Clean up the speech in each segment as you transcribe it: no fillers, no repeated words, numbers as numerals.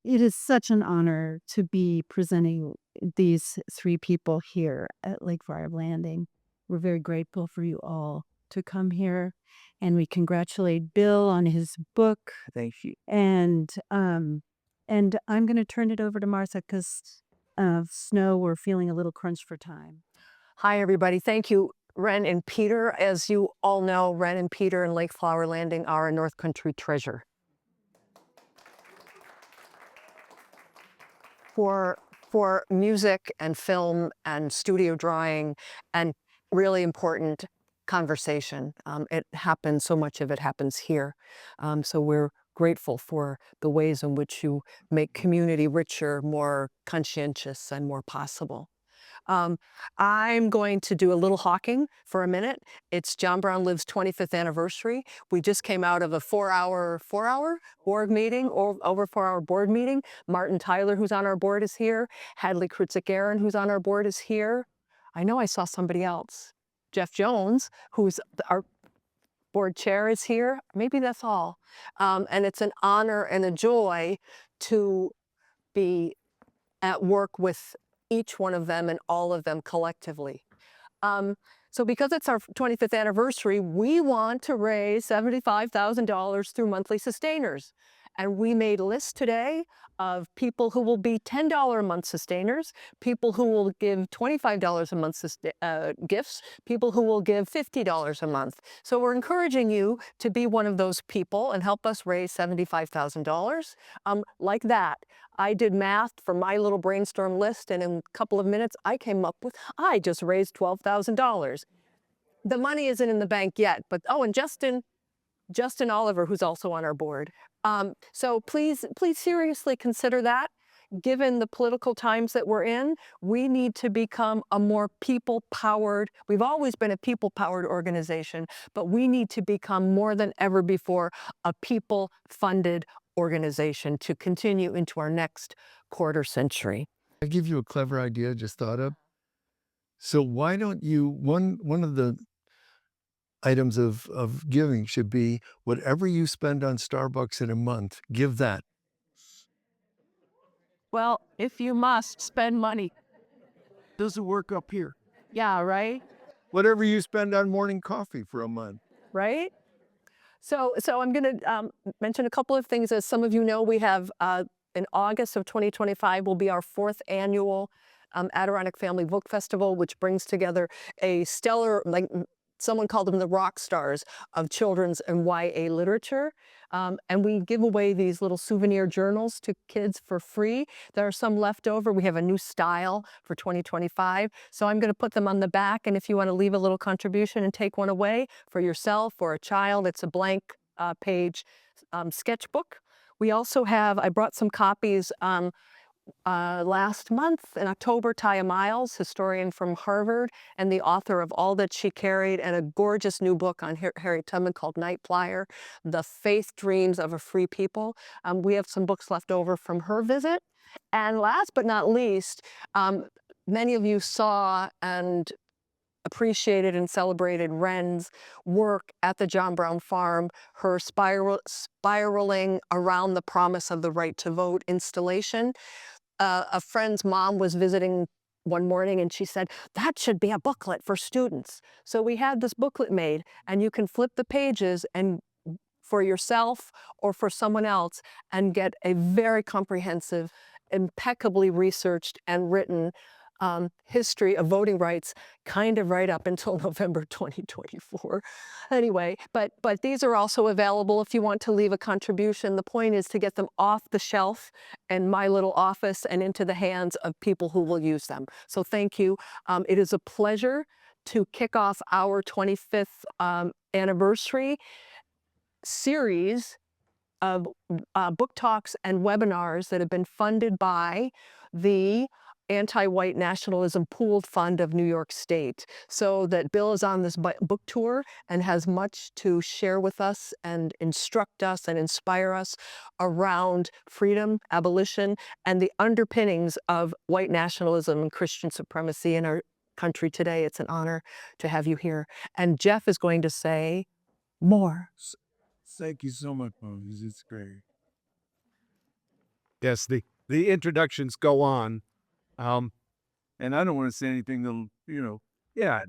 It is such an honor to be presenting these three people here at Lake Fire Landing. We're very grateful for you all to come here, and we congratulate Bill on his book. Thank you. And I'm going to turn it over to Martha because of snow. We're feeling a little crunched for time. Hi, everybody. Thank you, Ren and Peter. As you all know, Ren and Peter and Lake Flower Landing are a North Country treasure. For music and film and studio drawing and really important conversation. It happens, so much of it happens here. So we're grateful for the ways in which you make community richer, more conscientious, and more possible. I'm going to do a little hawking for a minute. It's John Brown Live's 25th anniversary. We just came out of a four-hour board meeting, or over 4-hour board meeting. Martin Tyler, who's on our board, is here. Hadley Krutzik-Aaron, who's on our board, is here. I know I saw somebody else. Jeff Jones, who's our board chair, is here. Maybe that's all. And it's an honor and a joy to be at work with each one of them and all of them collectively. So because it's our 25th anniversary, we want to raise $75,000 through monthly sustainers. And we made a list today of people who will be $10 a month sustainers, people who will give $25 a month gifts, people who will give $50 a month. So we're encouraging you to be one of those people and help us raise $75,000. Like that. I did math for my little brainstorm list, and in a couple of minutes, I came up with, I just raised $12,000. The money isn't in the bank yet, but, oh, and Justin Oliver, who's also on our board. So please seriously consider that. Given the political times that we're in, we need to become a more people-powered, we've always been a people-powered organization, but we need to become more than ever before a people-funded organization to continue into our next quarter century. I give you a clever idea, just thought of. So why don't you, one of the items of giving should be whatever you spend on Starbucks in a month, give that. Well, if you must spend money. Doesn't work up here. Yeah, right? Whatever you spend on morning coffee for a month. Right? So I'm going to mention a couple of things. As some of you know, we have in August of 2025 will be our 4th annual Adirondack Family Book Festival, which brings together a stellar, like someone called them the rock stars of children's and YA literature. And we give away these little souvenir journals to kids for free. There are some left over. We have a new style for 2025. So I'm going to put them on the back. And if you want to leave a little contribution and take one away for yourself or a child, it's a blank page sketchbook. We also have, I brought some copies last month in October. Taya Miles, historian from Harvard and the author of All That She Carried, and a gorgeous new book on Harriet Tubman called Night Flyer, The Faith Dreams of a Free People. We have some books left over from her visit. And last but not least, many of you saw and appreciated and celebrated Ren's work at the John Brown Farm, her spiraling around the promise of the right to vote installation. A friend's mom was visiting one morning and she said, that should be a booklet for students. So we had this booklet made, and you can flip the pages and for yourself or for someone else and get a very comprehensive, impeccably researched and written history of voting rights, kind of right up until November 2024. Anyway, but these are also available if you want to leave a contribution. The point is to get them off the shelf in my little office and into the hands of people who will use them. So thank you. It is a pleasure to kick off our 25th anniversary series of book talks and webinars that have been funded by the Anti-White Nationalism Pooled Fund of New York State. So that Bill is on this book tour and has much to share with us and instruct us and inspire us around freedom, abolition, and the underpinnings of white nationalism and Christian supremacy in our country today. It's an honor to have you here. And Jeff is going to say more. Thank you so much, Moses. It's great. Yes, the introductions go on. And I don't want to say anything that'll, yeah,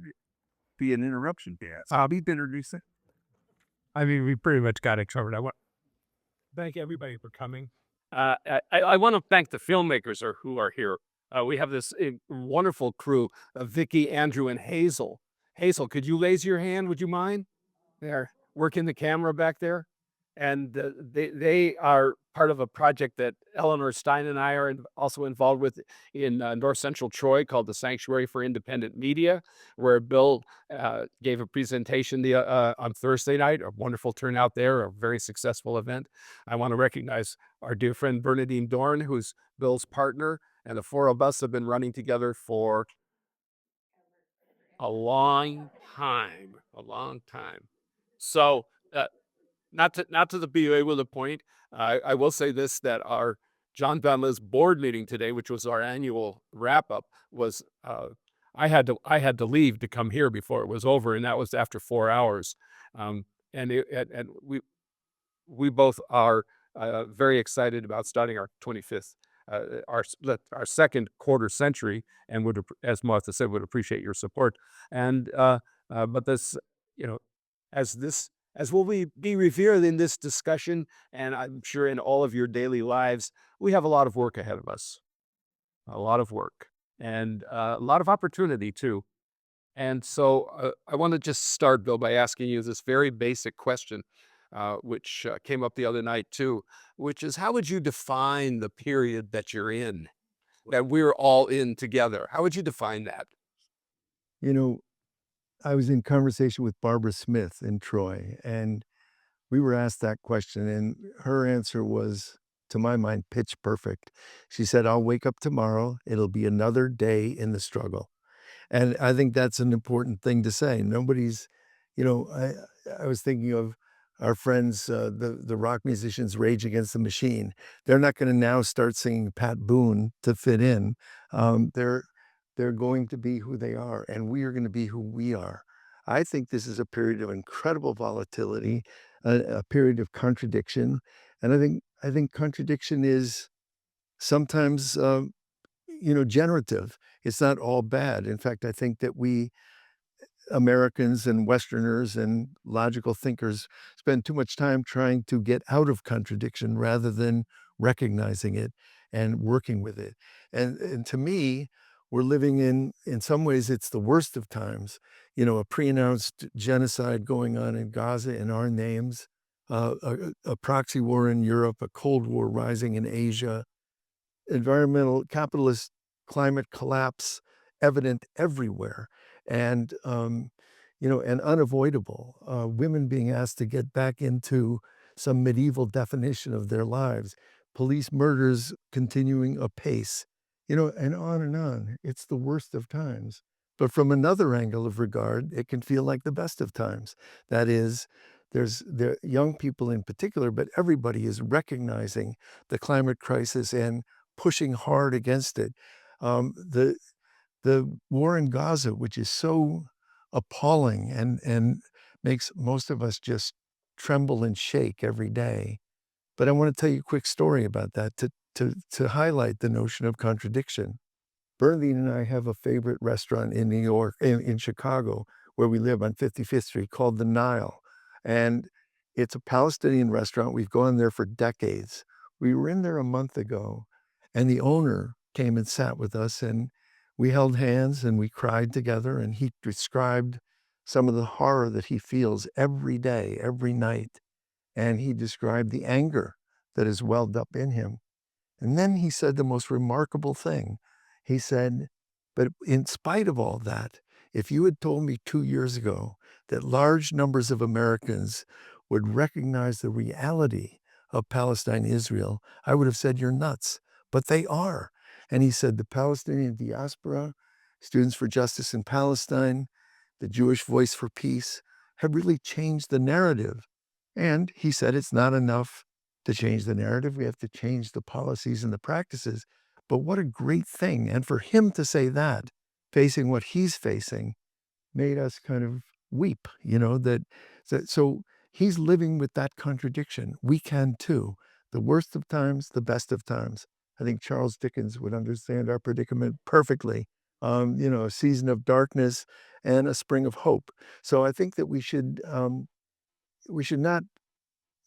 be an interruption. Yeah. Bobby, introduce it. I mean, we pretty much got it covered. I want to thank everybody for coming. I want to thank the filmmakers who are here. We have this wonderful crew, Vicky, Andrew, and Hazel. Hazel, could you raise your hand? Would you mind? They're working the camera back there. And they are part of a project that Eleanor Stein and I are also involved with in North Central Troy called the Sanctuary for Independent Media, where Bill gave a presentation on Thursday night, a wonderful turnout there, a very successful event. I want to recognize our dear friend Bernadine Dorn, who's Bill's partner, and the four of us have been running together for a long time, a long time. So, not to be away with a point. I will say this, that our John Van Liz board meeting today, which was our annual wrap up, was I had to leave to come here before it was over, and that was after 4 hours. And we both are very excited about starting our 25th, our second quarter century, and as Martha said, would appreciate your support. And but this, you know, as will we be revealed in this discussion, and I'm sure in all of your daily lives, we have a lot of work ahead of us, a lot of work, and a lot of opportunity too. And so I want to just start, Bill, by asking you this very basic question, which came up the other night too, which is, how would you define the period that you're in, that we're all in together? How would you define that? You know, I was in conversation with Barbara Smith in Troy, and we were asked that question, and her answer was, to my mind, pitch perfect. She said, "I'll wake up tomorrow. It'll be another day in the struggle." And I think that's an important thing to say. Nobody's, you know, I was thinking of our friends, the rock musicians, Rage Against the Machine. They're not going to now start singing Pat Boone to fit in. Um, they're they're going to be who they are, and we are going to be who we are. I think this is a period of incredible volatility, a period of contradiction, and I think contradiction is sometimes generative. It's not all bad. In fact, I think that we Americans and Westerners and logical thinkers spend too much time trying to get out of contradiction rather than recognizing it and working with it. And to me, we're living in some ways, it's the worst of times. A pre-announced genocide going on in Gaza in our names, a proxy war in Europe, a Cold War rising in Asia, environmental capitalist climate collapse evident everywhere, and and unavoidable. Women being asked to get back into some medieval definition of their lives, police murders continuing apace, and on and on. It's the worst of times. But from another angle of regard, it can feel like the best of times. That is, there young people in particular, but everybody is recognizing the climate crisis and pushing hard against it. The war in Gaza, which is so appalling and makes most of us just tremble and shake every day. But I want to tell you a quick story about that to highlight the notion of contradiction. Bernadine and I have a favorite restaurant in New York, in Chicago, where we live on 55th Street, called the Nile. And it's a Palestinian restaurant. We've gone there for decades. We were in there a month ago, and the owner came and sat with us, and we held hands and we cried together. And he described some of the horror that he feels every day, every night. And he described the anger that has welled up in him. And then he said the most remarkable thing. He said, "But in spite of all that, if you had told me 2 years ago that large numbers of Americans would recognize the reality of Palestine, Israel, I would have said you're nuts. But they are." And he said the Palestinian diaspora, Students for Justice in Palestine, the Jewish Voice for Peace have really changed the narrative. And he said it's not enough to change the narrative. We have to change the policies and the practices. But what a great thing. And for him to say that, facing what he's facing, made us kind of weep, so he's living with that contradiction. We can too. the worst of times, the best of times. I think Charles Dickens would understand our predicament perfectly. A season of darkness and a spring of hope. So I think that we should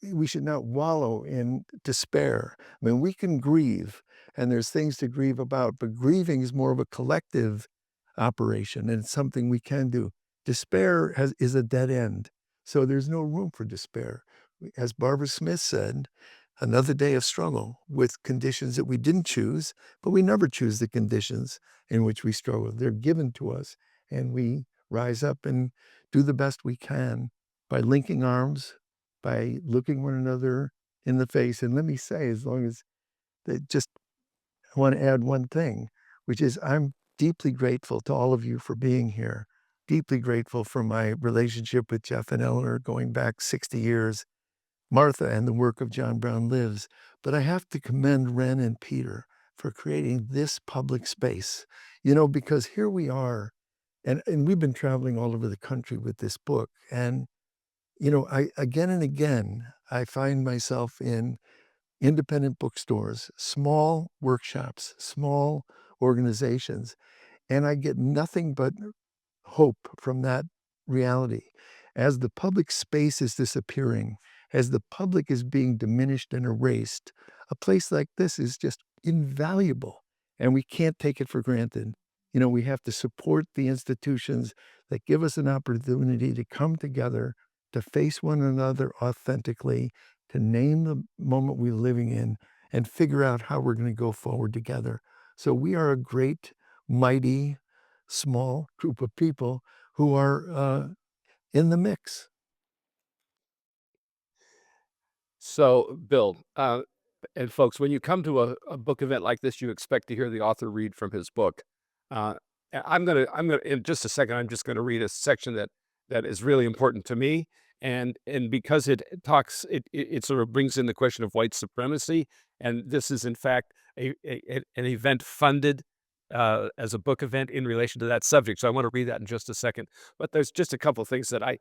not wallow in despair. I mean, we can grieve, and there's things to grieve about, but grieving is more of a collective operation, and it's something we can do. Despair is a dead end, so there's no room for despair. As Barbara Smith said, another day of struggle with conditions that we didn't choose, but we never choose the conditions in which we struggle. They're given to us, and we rise up and do the best we can by linking arms, by looking one another in the face. And let me say, as long as I want to add one thing, which is I'm deeply grateful to all of you for being here. Deeply grateful for my relationship with Jeff and Eleanor going back 60 years, Martha and the work of John Brown Lives. But I have to commend Ren and Peter for creating this public space, because here we are, and we've been traveling all over the country with this book. And I again and again, I find myself in independent bookstores, small workshops, small organizations, and I get nothing but hope from that reality. As the public space is disappearing, as the public is being diminished and erased, a place like this is just invaluable, and we can't take it for granted. We have to support the institutions that give us an opportunity to come together, to face one another authentically, to name the moment we're living in, and figure out how we're going to go forward together. So we are a great, mighty, small group of people who are in the mix. So, Bill, and folks, when you come to a book event like this, you expect to hear the author read from his book. Uh, I'm gonna, in just a second, I'm just gonna read a section that is really important to me, and because it talks, it sort of brings in the question of white supremacy, and this is in fact an event funded as a book event in relation to that subject. So I want to read that in just a second. But there's just a couple of things that I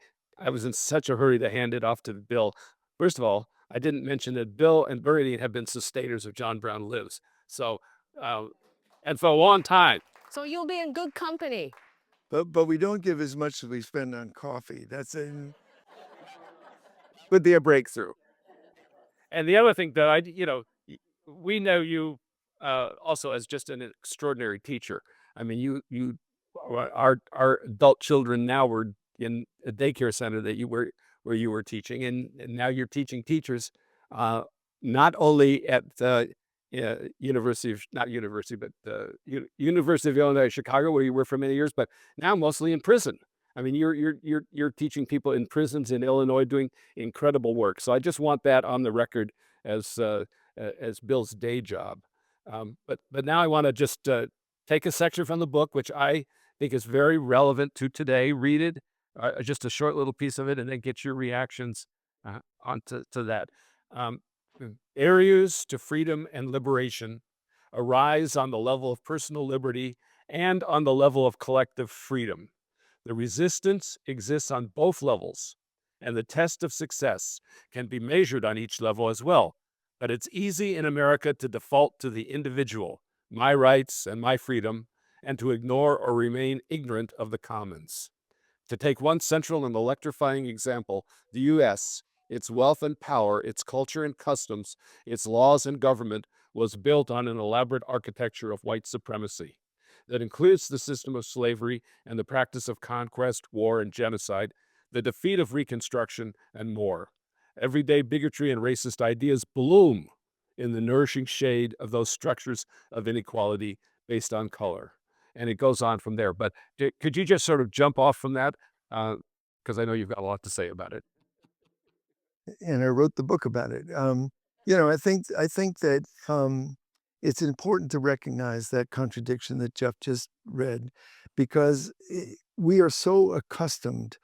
was in such a hurry to hand it off to Bill. First of all, I didn't mention that Bill and Bernadine have been sustainers of John Brown Lives. So, and for a long time. So you'll be in good company. But we don't give as much as we spend on coffee. Would be a breakthrough. And the other thing that we know you also as just an extraordinary teacher. I mean, our adult children now were in a daycare center that you were where you were teaching, and now you're teaching teachers not only at the University of not University, but University of Illinois Chicago, where you were for many years, but now mostly in prison. I mean, you're teaching people in prisons in Illinois, doing incredible work. So I just want that on the record as Bill's day job. But now I want to just take a section from the book, which I think is very relevant to today. Read it, just a short little piece of it, and then get your reactions onto that. Um, Areas to freedom and liberation arise on the level of personal liberty and on the level of collective freedom. The resistance exists on both levels, and the test of success can be measured on each level as well. But it's easy in America to default to the individual, my rights and my freedom, and to ignore or remain ignorant of the commons. To take one central and electrifying example, the U.S., its wealth and power, its culture and customs, its laws and government was built on an elaborate architecture of white supremacy that includes the system of slavery and the practice of conquest, war, and genocide, the defeat of Reconstruction, and more. Everyday bigotry and racist ideas bloom in the nourishing shade of those structures of inequality based on color. And it goes on from there. But could you just sort of jump off from that? Because I know you've got a lot to say about it. And I wrote the book about it. I think that it's important to recognize that contradiction that Jeff just read, because we are so accustomed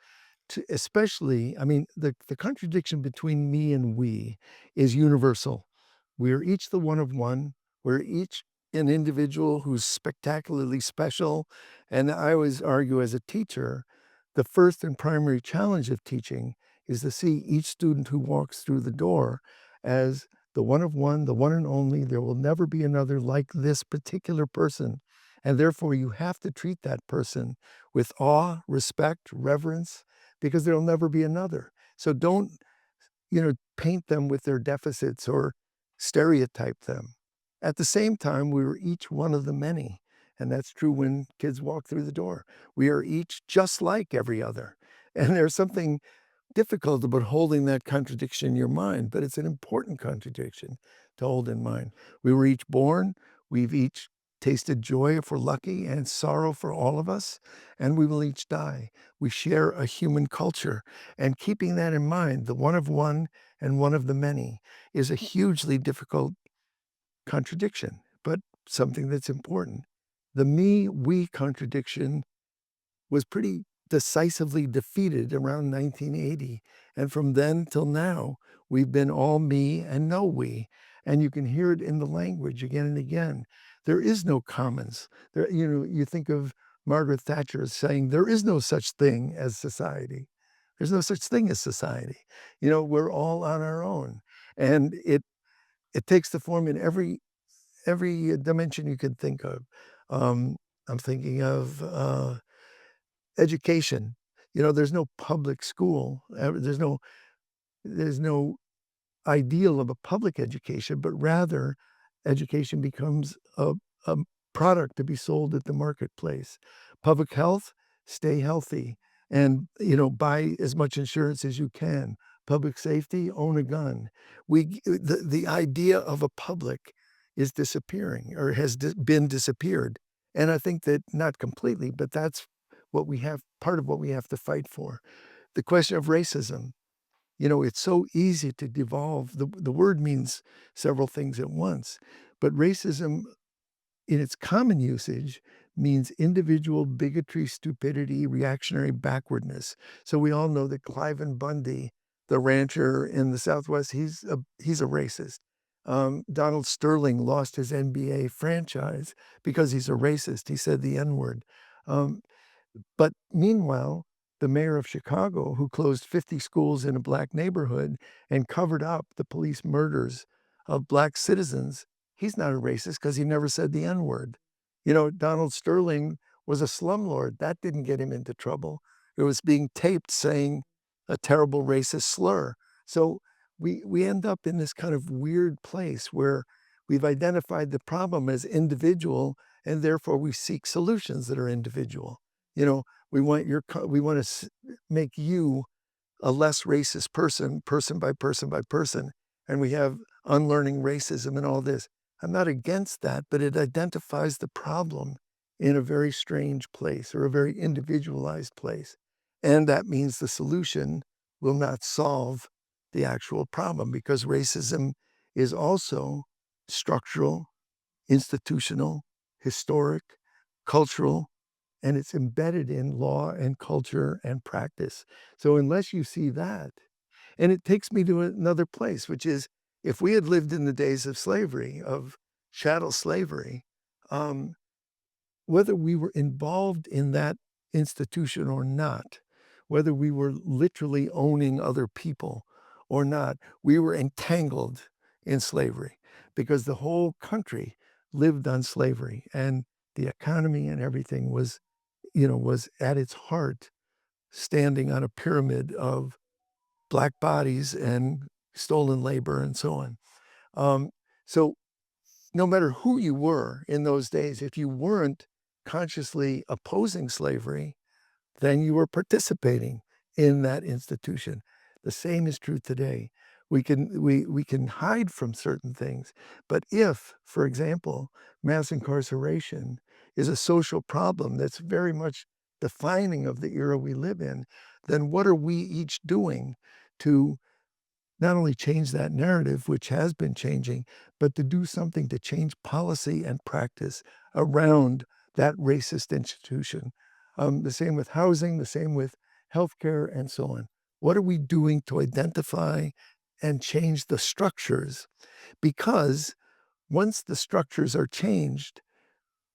to, especially, I mean, the contradiction between me and we is universal. We're each the one of one. We're each an individual who's spectacularly special. And I always argue as a teacher, the first and primary challenge of teaching is to see each student who walks through the door as the one of one, the one and only. There will never be another like this particular person. And therefore, you have to treat that person with awe, respect, reverence, because there'll never be another. So don't, paint them with their deficits or stereotype them. At the same time, we are each one of the many. And that's true when kids walk through the door. We are each just like every other. And there's something difficult about holding that contradiction in your mind, but it's an important contradiction to hold in mind. We were each born, we've each tasted joy if we're lucky and sorrow for all of us, and we will each die. We share a human culture, and keeping that in mind, the one of one and one of the many, is a hugely difficult contradiction, but something that's important. The me-we contradiction was pretty decisively defeated around 1980. And from then till now, we've been all me and no we. And you can hear it in the language again and again. There is no commons. You think of Margaret Thatcher as saying, there is no such thing as society. There's no such thing as society. We're all on our own. And it takes the form in every dimension you could think of. I'm thinking of education. There's no public school. There's no ideal of a public education, but rather education becomes a product to be sold at the marketplace. Public health, stay healthy and, buy as much insurance as you can. Public safety, own a gun. The idea of a public is disappearing or has been disappeared. And I think that not completely, but that's what we have, part of what we have to fight for. The question of racism, it's so easy to devolve. The word means several things at once, but racism in its common usage means individual bigotry, stupidity, reactionary backwardness. So we all know that Cliven Bundy, the rancher in the Southwest, he's a racist. Donald Sterling lost his NBA franchise because he's a racist. He said the N-word. But meanwhile, the mayor of Chicago, who closed 50 schools in a black neighborhood and covered up the police murders of black citizens, he's not a racist because he never said the N-word. Donald Sterling was a slumlord. That didn't get him into trouble. It was being taped saying a terrible racist slur. So we end up in this kind of weird place where we've identified the problem as individual, and therefore we seek solutions that are individual. We want to make you a less racist person, person by person by person, and we have unlearning racism and all this. I'm not against that, but it identifies the problem in a very strange place or a very individualized place. And that means the solution will not solve the actual problem because racism is also structural, institutional, historic, cultural, and it's embedded in law and culture and practice. So unless you see that, and it takes me to another place, which is if we had lived in the days of slavery, of chattel slavery, whether we were involved in that institution or not, whether we were literally owning other people or not, we were entangled in slavery because the whole country lived on slavery and the economy and everything was at its heart standing on a pyramid of black bodies and stolen labor and so on. So no matter who you were in those days, if you weren't consciously opposing slavery, then you were participating in that institution. The same is true today. We can hide from certain things, but if, for example, mass incarceration is a social problem that's very much defining of the era we live in, then what are we each doing to not only change that narrative, which has been changing, but to do something to change policy and practice around that racist institution? The same with housing, the same with healthcare, and so on. What are we doing to identify and change the structures? Because once the structures are changed,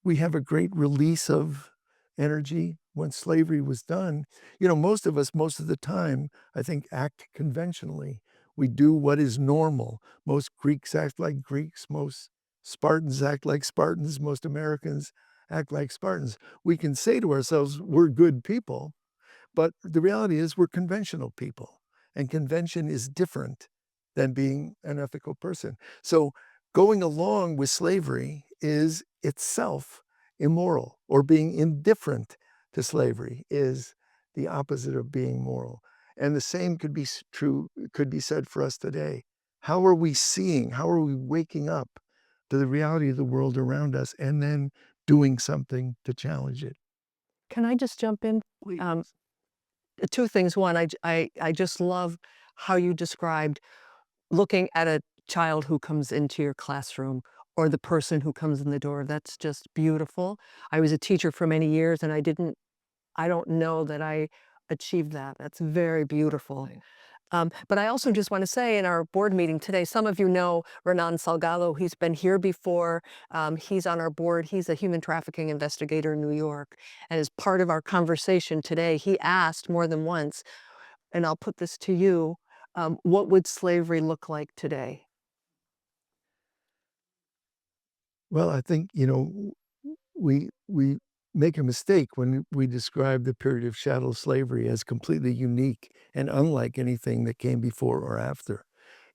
we have a great release of energy. When slavery was done, most of us, most of the time, I think, act conventionally. We do what is normal. Most Greeks act like Greeks. Most Spartans act like Spartans. Most Americans act like Spartans. We can say to ourselves, we're good people, but the reality is we're conventional people, and convention is different than being an ethical person. So going along with slavery is itself immoral, or being indifferent to slavery is the opposite of being moral. And the same could be true, could be said for us today. How are we seeing, how are we waking up to the reality of the world around us and then doing something to challenge it? Can I just jump in? Please. Two things. One, I just love how you described looking at a child who comes into your classroom or the person who comes in the door. That's just beautiful. I was a teacher for many years and I don't know that I achieved that. That's very beautiful. But I also just want to say in our board meeting today, some of you know Renan Salgado. He's been here before. He's on our board. He's a human trafficking investigator in New York. And as part of our conversation today, he asked more than once, and I'll put this to you, what would slavery look like today? Well, I think, we make a mistake when we describe the period of chattel slavery as completely unique and unlike anything that came before or after.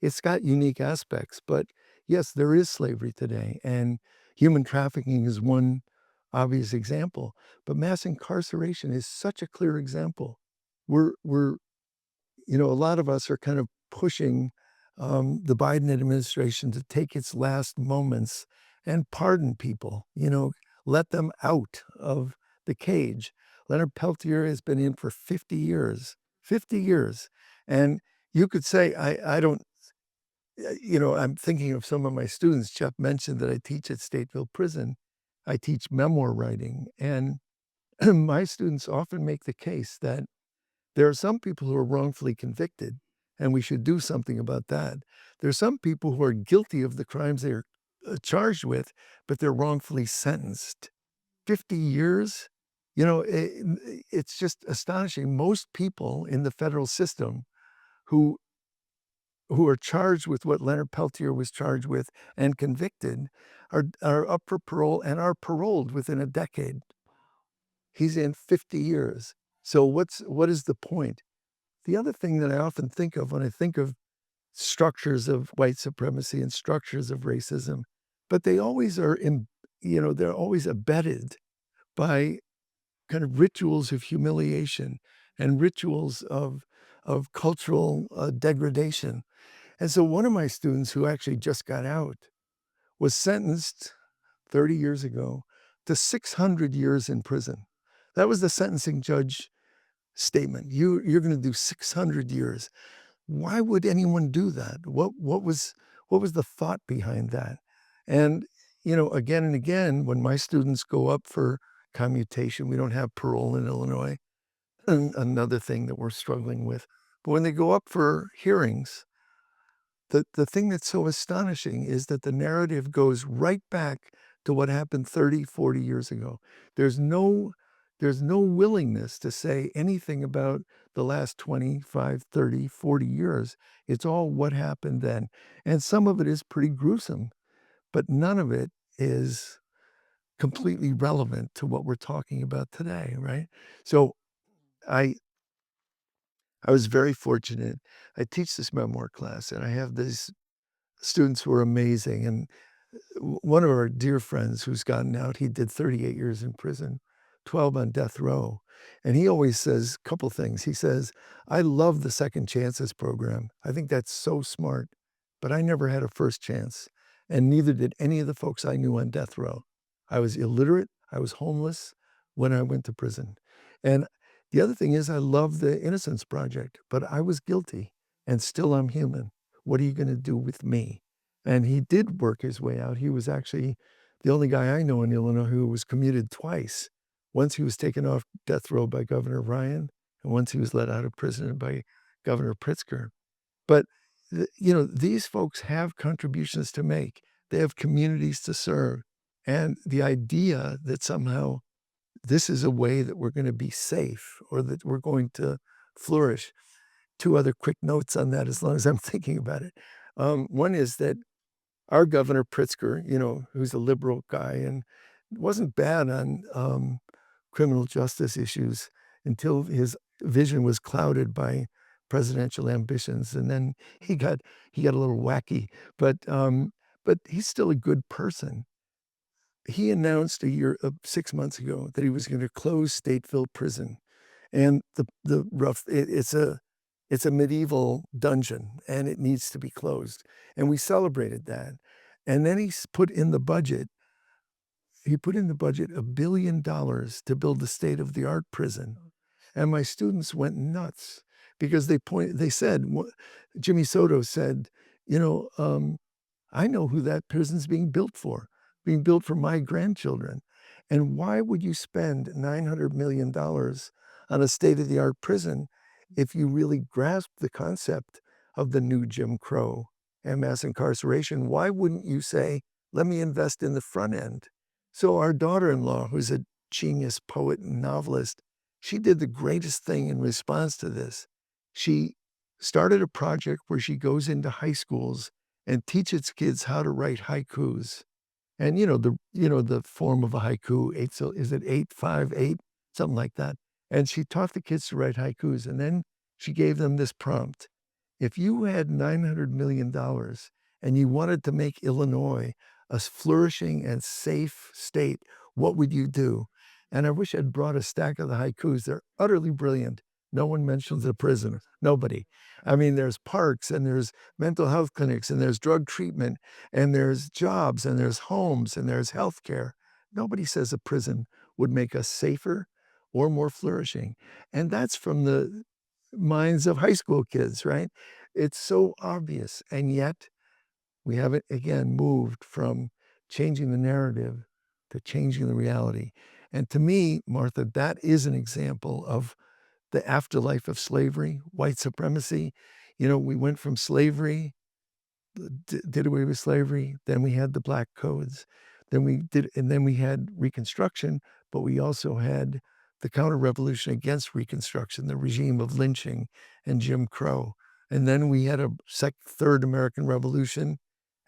It's got unique aspects, but yes, there is slavery today, and human trafficking is one obvious example, but mass incarceration is such a clear example. We're a lot of us are kind of pushing the Biden administration to take its last moments and pardon people, let them out of the cage. Leonard Peltier has been in for 50 years, 50 years. And you could say, I don't, I'm thinking of some of my students. Jeff mentioned that I teach at Stateville Prison. I teach memoir writing. And my students often make the case that there are some people who are wrongfully convicted, and we should do something about that. There are some people who are guilty of the crimes they are charged with, but they're wrongfully sentenced. 50 years? It's just astonishing. Most people in the federal system who are charged with what Leonard Peltier was charged with and convicted are up for parole and are paroled within a decade. He's in 50 years. So what is the point? The other thing that I often think of when I think of structures of white supremacy and structures of racism, but they always are they're always abetted by kind of rituals of humiliation and rituals of cultural degradation. And so one of my students who actually just got out was sentenced 30 years ago to 600 years in prison. That was the sentencing judge statement. You're going to do 600 years. Why would anyone do that? What was the thought behind that? And again and again, when my students go up for commutation, we don't have parole in Illinois, another thing that we're struggling with. But when they go up for hearings, the thing that's so astonishing is that the narrative goes right back to what happened 30, 40 years ago. There's no willingness to say anything about the last 25, 30, 40 years. It's all what happened then. And some of it is pretty gruesome, but none of it is completely relevant to what we're talking about today, right? So I was very fortunate. I teach this memoir class, and I have these students who are amazing. And one of our dear friends who's gotten out, he did 38 years in prison, 12 on death row. And he always says a couple things. He says, I love the Second Chances program. I think that's so smart, but I never had a first chance. And neither did any of the folks I knew on death row. I was illiterate. I was homeless when I went to prison. And the other thing is I love the Innocence Project, but I was guilty and still I'm human. What are you going to do with me? And he did work his way out. He was actually the only guy I know in Illinois who was commuted twice. Once he was taken off death row by Governor Ryan, and once he was let out of prison by Governor Pritzker. But, these folks have contributions to make. They have communities to serve. And the idea that somehow this is a way that we're going to be safe or that we're going to flourish, two other quick notes on that as long as I'm thinking about it. One is that our Governor Pritzker, who's a liberal guy and wasn't bad on criminal justice issues until his vision was clouded by presidential ambitions, and then he got a little wacky. But he's still a good person. He announced 6 months ago that he was going to close Stateville Prison, and it's a medieval dungeon, and it needs to be closed. And we celebrated that. And then put in the budget $1 billion to build the state-of-the-art prison. And my students went nuts because they said, Jimmy Soto said, I know who that prison's being built for my grandchildren. And why would you spend $900 million on a state-of-the-art prison if you really grasp the concept of the new Jim Crow and mass incarceration? Why wouldn't you say, let me invest in the front end? So our daughter-in-law, who's a genius poet and novelist, she did the greatest thing in response to this. She started a project where she goes into high schools and teaches kids how to write haikus. And the form of a haiku, is it 858, something like that. And she taught the kids to write haikus, and then she gave them this prompt: if you had $900 million and you wanted to make Illinois a flourishing and safe state, what would you do? And I wish I'd brought a stack of the haikus. They're utterly brilliant. No one mentions the prison. Nobody. I mean, there's parks, and there's mental health clinics, and there's drug treatment, and there's jobs, and there's homes, and there's healthcare. Nobody says a prison would make us safer or more flourishing. And that's from the minds of high school kids, right? It's so obvious. And yet we haven't, again, moved from changing the narrative to changing the reality. And to me, Martha, that is an example of the afterlife of slavery, white supremacy. We went from slavery, did away with slavery, then we had the Black Codes, and then we had Reconstruction, but we also had the counter-revolution against Reconstruction, the regime of lynching and Jim Crow. And then we had a third American Revolution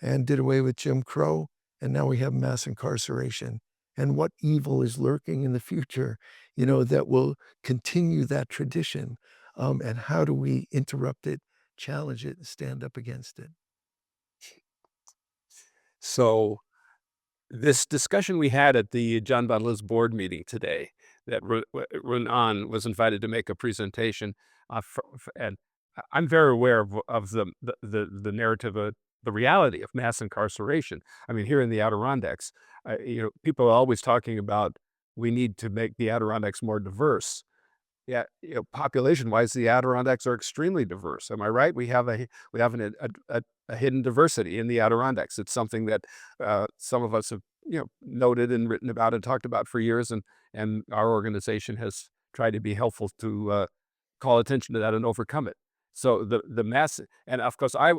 and did away with Jim Crow, and now we have mass incarceration. And what evil is lurking in the future, that will continue that tradition? And how do we interrupt it, challenge it, and stand up against it? So this discussion we had at the John Von Lewis board meeting today, that Renan was invited to make a presentation, and I'm very aware of the narrative of the reality of mass incarceration. I mean, here in the Adirondacks, people are always talking about we need to make the Adirondacks more diverse. Yeah, population-wise, the Adirondacks are extremely diverse. Am I right? We have a hidden diversity in the Adirondacks. It's something that some of us have noted and written about and talked about for years, and our organization has tried to be helpful to call attention to that and overcome it. So the mass, and of course I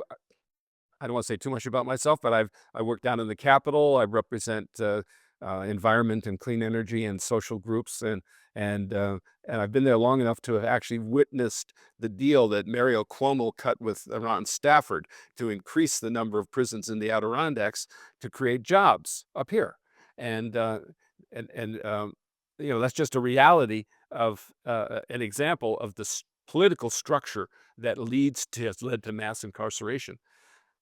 don't want to say too much about myself, but I work down in the Capitol. I represent environment and clean energy and social groups, and I've been there long enough to have actually witnessed the deal that Mario Cuomo cut with Ron Stafford to increase the number of prisons in the Adirondacks to create jobs up here, and that's just a reality of an example of the political structure that has led to mass incarceration.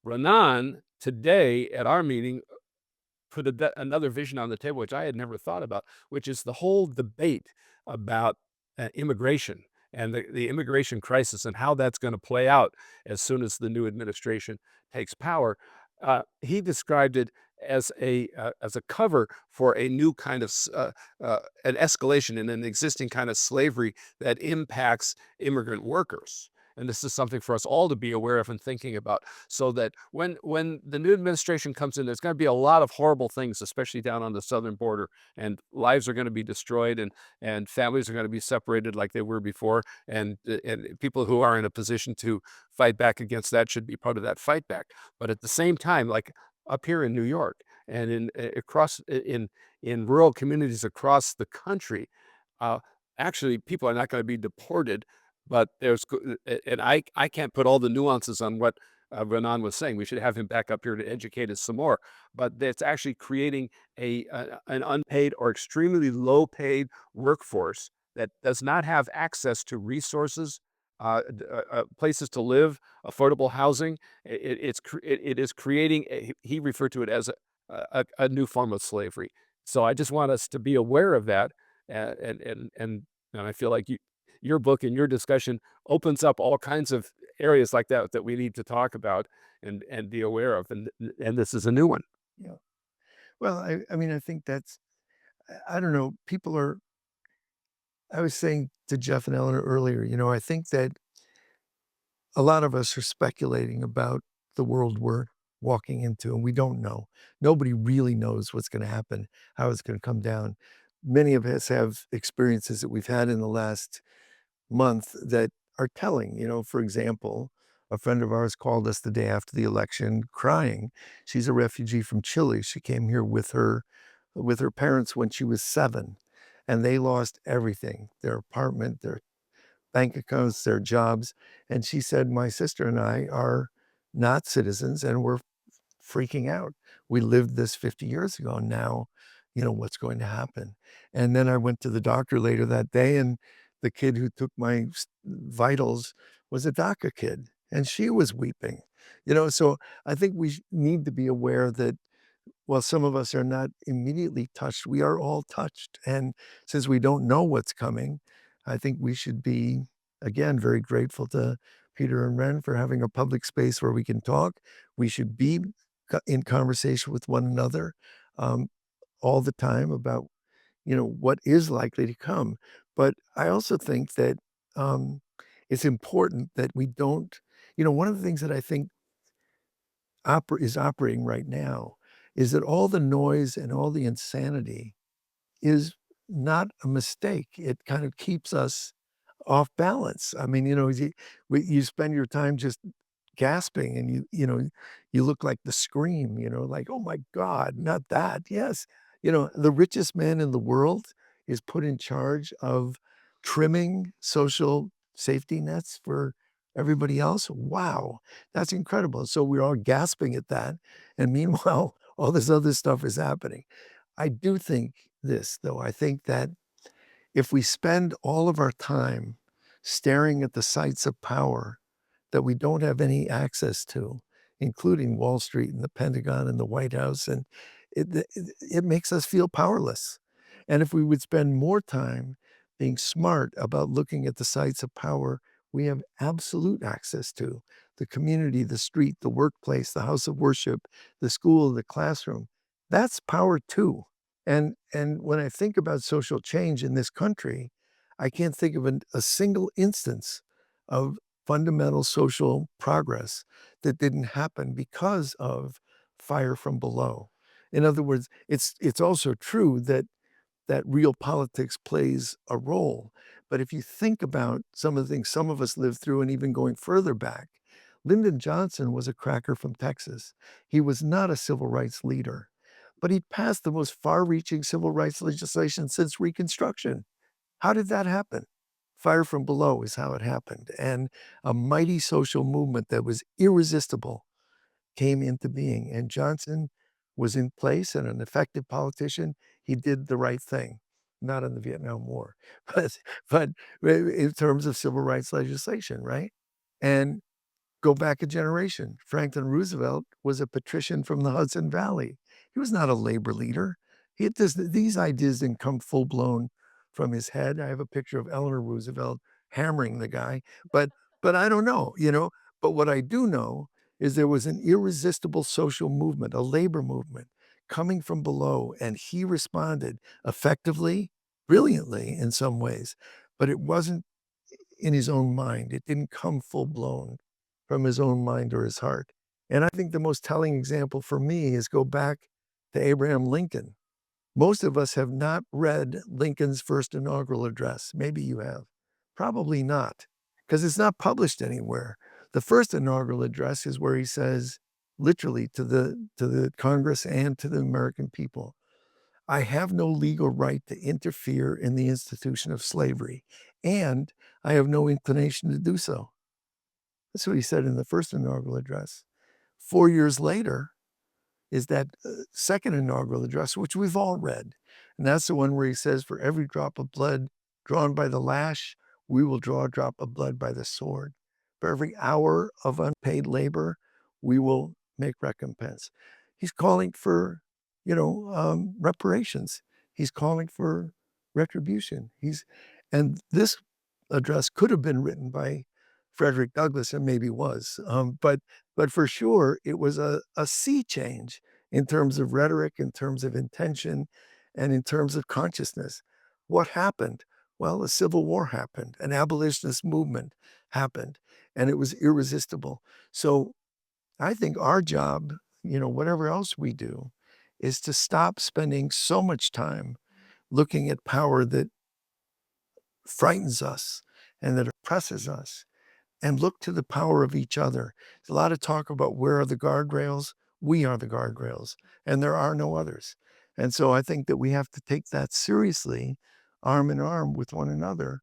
Renan today at our meeting put another vision on the table, which I had never thought about, which is the whole debate about immigration and the immigration crisis and how that's going to play out as soon as the new administration takes power. He described it as a cover for a new kind of an escalation in an existing kind of slavery that impacts immigrant workers. And this is something for us all to be aware of and thinking about, so that when the new administration comes in, there's going to be a lot of horrible things, especially down on the southern border, and lives are going to be destroyed, and families are going to be separated like they were before, and people who are in a position to fight back against that should be part of that fight back. But at the same time, like up here in New York and in rural communities across the country, actually people are not going to be deported, but and I can't put all the nuances on what Renan was saying. We should have him back up here to educate us some more. But that's actually creating an unpaid or extremely low paid workforce that does not have access to resources, places to live, affordable housing. It is creating he referred to it as a new form of slavery. So I just want us to be aware of that, and I feel like your book and your discussion opens up all kinds of areas like that that we need to talk about and be aware of, and this is a new one. Yeah. Well, I mean, I think that's, I don't know, people are, I was saying to Jeff and Eleanor earlier, I think that a lot of us are speculating about the world we're walking into, and we don't know. Nobody really knows what's going to happen, how it's going to come down. Many of us have experiences that we've had in the last month that are telling. For example, a friend of ours called us the day after the election crying. She's a refugee from Chile. She came here with her parents when she was 7, and they lost everything, their apartment, their bank accounts, their jobs. And she said, my sister and I are not citizens and we're freaking out. We lived this 50 years ago. Now, what's going to happen? And then I went to the doctor later that day, and the kid who took my vitals was a DACA kid, and she was weeping. So I think we need to be aware that while some of us are not immediately touched, we are all touched. And since we don't know what's coming, I think we should be, again, very grateful to Peter and Ren for having a public space where we can talk. We should be in conversation with one another um, all the time about, what is likely to come. But I also think that it's important that we don't, one of the things that I think is operating right now is that all the noise and all the insanity is not a mistake. It kind of keeps us off balance. I mean, you spend your time just gasping, and you look like the Scream, like, oh my God, not that. Yes. The richest man in the world is put in charge of trimming social safety nets for everybody else. Wow, that's incredible. So we're all gasping at that. And meanwhile, all this other stuff is happening. I do think this, though. I think that if we spend all of our time staring at the sites of power that we don't have any access to, including Wall Street and the Pentagon and the White House, and it makes us feel powerless. And if we would spend more time being smart about looking at the sites of power we have absolute access to, the community, the street, the workplace, the house of worship, the school, the classroom, that's power too. And when I think about social change in this country, I can't think of a single instance of fundamental social progress that didn't happen because of fire from below. In other words, it's also true that real politics plays a role. But if you think about some of the things some of us lived through, and even going further back, Lyndon Johnson was a cracker from Texas. He was not a civil rights leader, but he passed the most far-reaching civil rights legislation since Reconstruction. How did that happen? Fire from below is how it happened. And a mighty social movement that was irresistible came into being. And Johnson was in place and an effective politician. He did the right thing, not in the Vietnam War, but, but in terms of civil rights legislation, right? And go back a generation. Franklin Roosevelt was a patrician from the Hudson Valley. He was not a labor leader. These ideas didn't come full blown from his head. I have a picture of Eleanor Roosevelt hammering the guy, but I don't know, But what I do know is there was an irresistible social movement, a labor movement coming from below, and he responded effectively, brilliantly in some ways, but it wasn't in his own mind. It didn't come full blown from his own mind or his heart. And I think the most telling example for me is go back to Abraham Lincoln. Most of us have not read Lincoln's first inaugural address. Maybe you have. Probably not, because it's not published anywhere. The first inaugural address is where he says, literally to the Congress and to the American people, I have no legal right to interfere in the institution of slavery, and I have no inclination to do so. That's what he said in the first inaugural address. 4 years later is that second inaugural address, which we've all read. And that's the one where he says, "For every drop of blood drawn by the lash, we will draw a drop of blood by the sword. For every hour of unpaid labor, we will make recompense." He's calling for, reparations. He's calling for retribution. And this address could have been written by Frederick Douglass, and maybe was, but for sure it was a sea change in terms of rhetoric, in terms of intention, and in terms of consciousness. What happened? Well, a civil war happened, an abolitionist movement happened, and it was irresistible. So I think our job, whatever else we do, is to stop spending so much time looking at power that frightens us and that oppresses us, and look to the power of each other. There's a lot of talk about where are the guardrails. We are the guardrails, and there are no others. And so I think that we have to take that seriously, arm in arm with one another,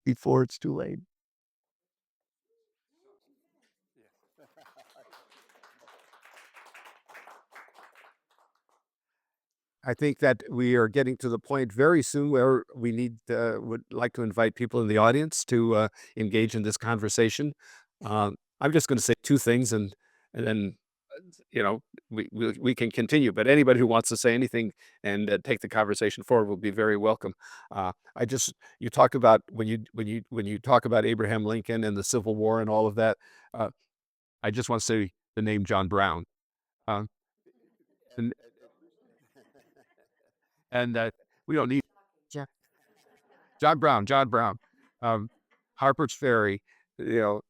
before it's too late. I think that we are getting to the point very soon where we would like to invite people in the audience to engage in this conversation. I'm just going to say two things, and then we can continue. But anybody who wants to say anything and take the conversation forward will be very welcome. You talk about when you talk about Abraham Lincoln and the Civil War and all of that. Uh, I just want to say the name John Brown. Uh, and and we don't need John Brown, um, Harper's Ferry, the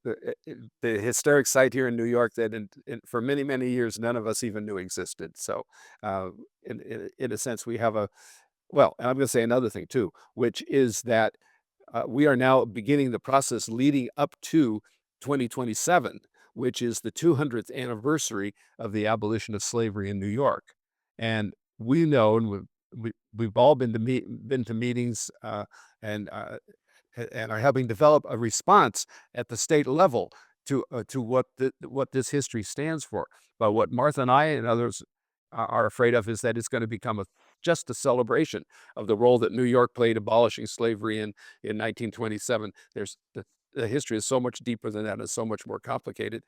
historic site here in New York that for many, many years, none of us even knew existed. So, uh, in a sense, we have and I'm going to say another thing too, which is that we are now beginning the process leading up to 2027, which is the 200th anniversary of the abolition of slavery in New York. And we know, and we've all been to meetings and uh, and are helping develop a response at the state level to what this history stands for. But what Martha and I and others are afraid of is that it's going to become just a celebration of the role that New York played abolishing slavery in 1927. The history is so much deeper than that. It's so much more complicated.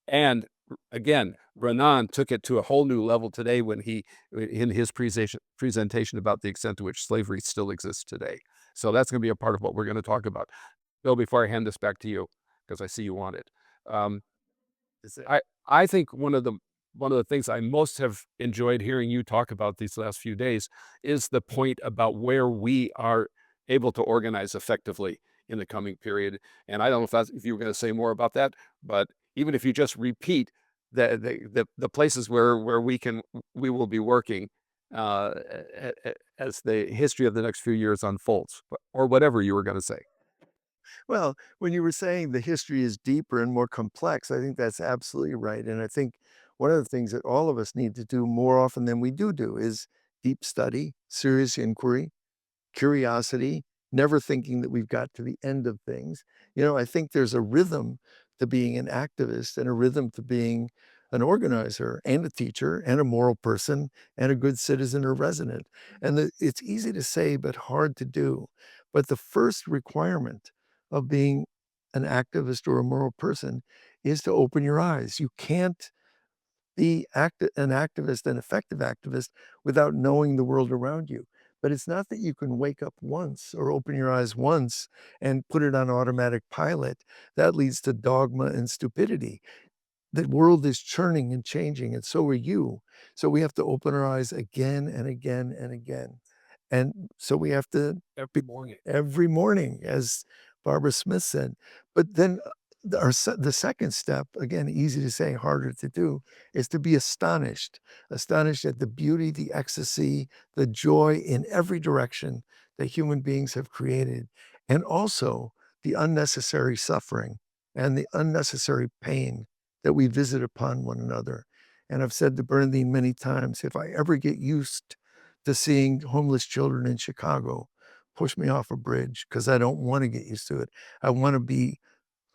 And again, Renan took it to a whole new level today when in his presentation about the extent to which slavery still exists today. So that's going to be a part of what we're going to talk about. Bill, before I hand this back to you, because I see you want it. Um, I think one of the things I most have enjoyed hearing you talk about these last few days is the point about where we are able to organize effectively in the coming period. And I don't know if you were going to say more about that, but even if you just repeat the places where we will be working as the history of the next few years unfolds, or whatever you were going to say. Well, when you were saying the history is deeper and more complex, I think that's absolutely right. And I think one of the things that all of us need to do more often than we do is deep study, serious inquiry, curiosity, never thinking that we've got to the end of things. I think there's a rhythm to being an activist and a rhythm to being an organizer and a teacher and a moral person and a good citizen or resident. And it's easy to say, but hard to do. But the first requirement of being an activist or a moral person is to open your eyes. You can't be an activist, an effective activist, without knowing the world around you. But it's not that you can wake up once or open your eyes once and put it on automatic pilot. That leads to dogma and stupidity. The world is churning and changing, and so are you. So we have to open our eyes again and again and again. And so we have to every morning, as Barbara Smith said. But then the second step, again, easy to say, harder to do, is to be astonished at the beauty, the ecstasy, the joy in every direction that human beings have created, and also the unnecessary suffering and the unnecessary pain that we visit upon one another. And I've said to Bernadine many times, if I ever get used to seeing homeless children in Chicago push me off a bridge because I don't want to get used to it. I want to be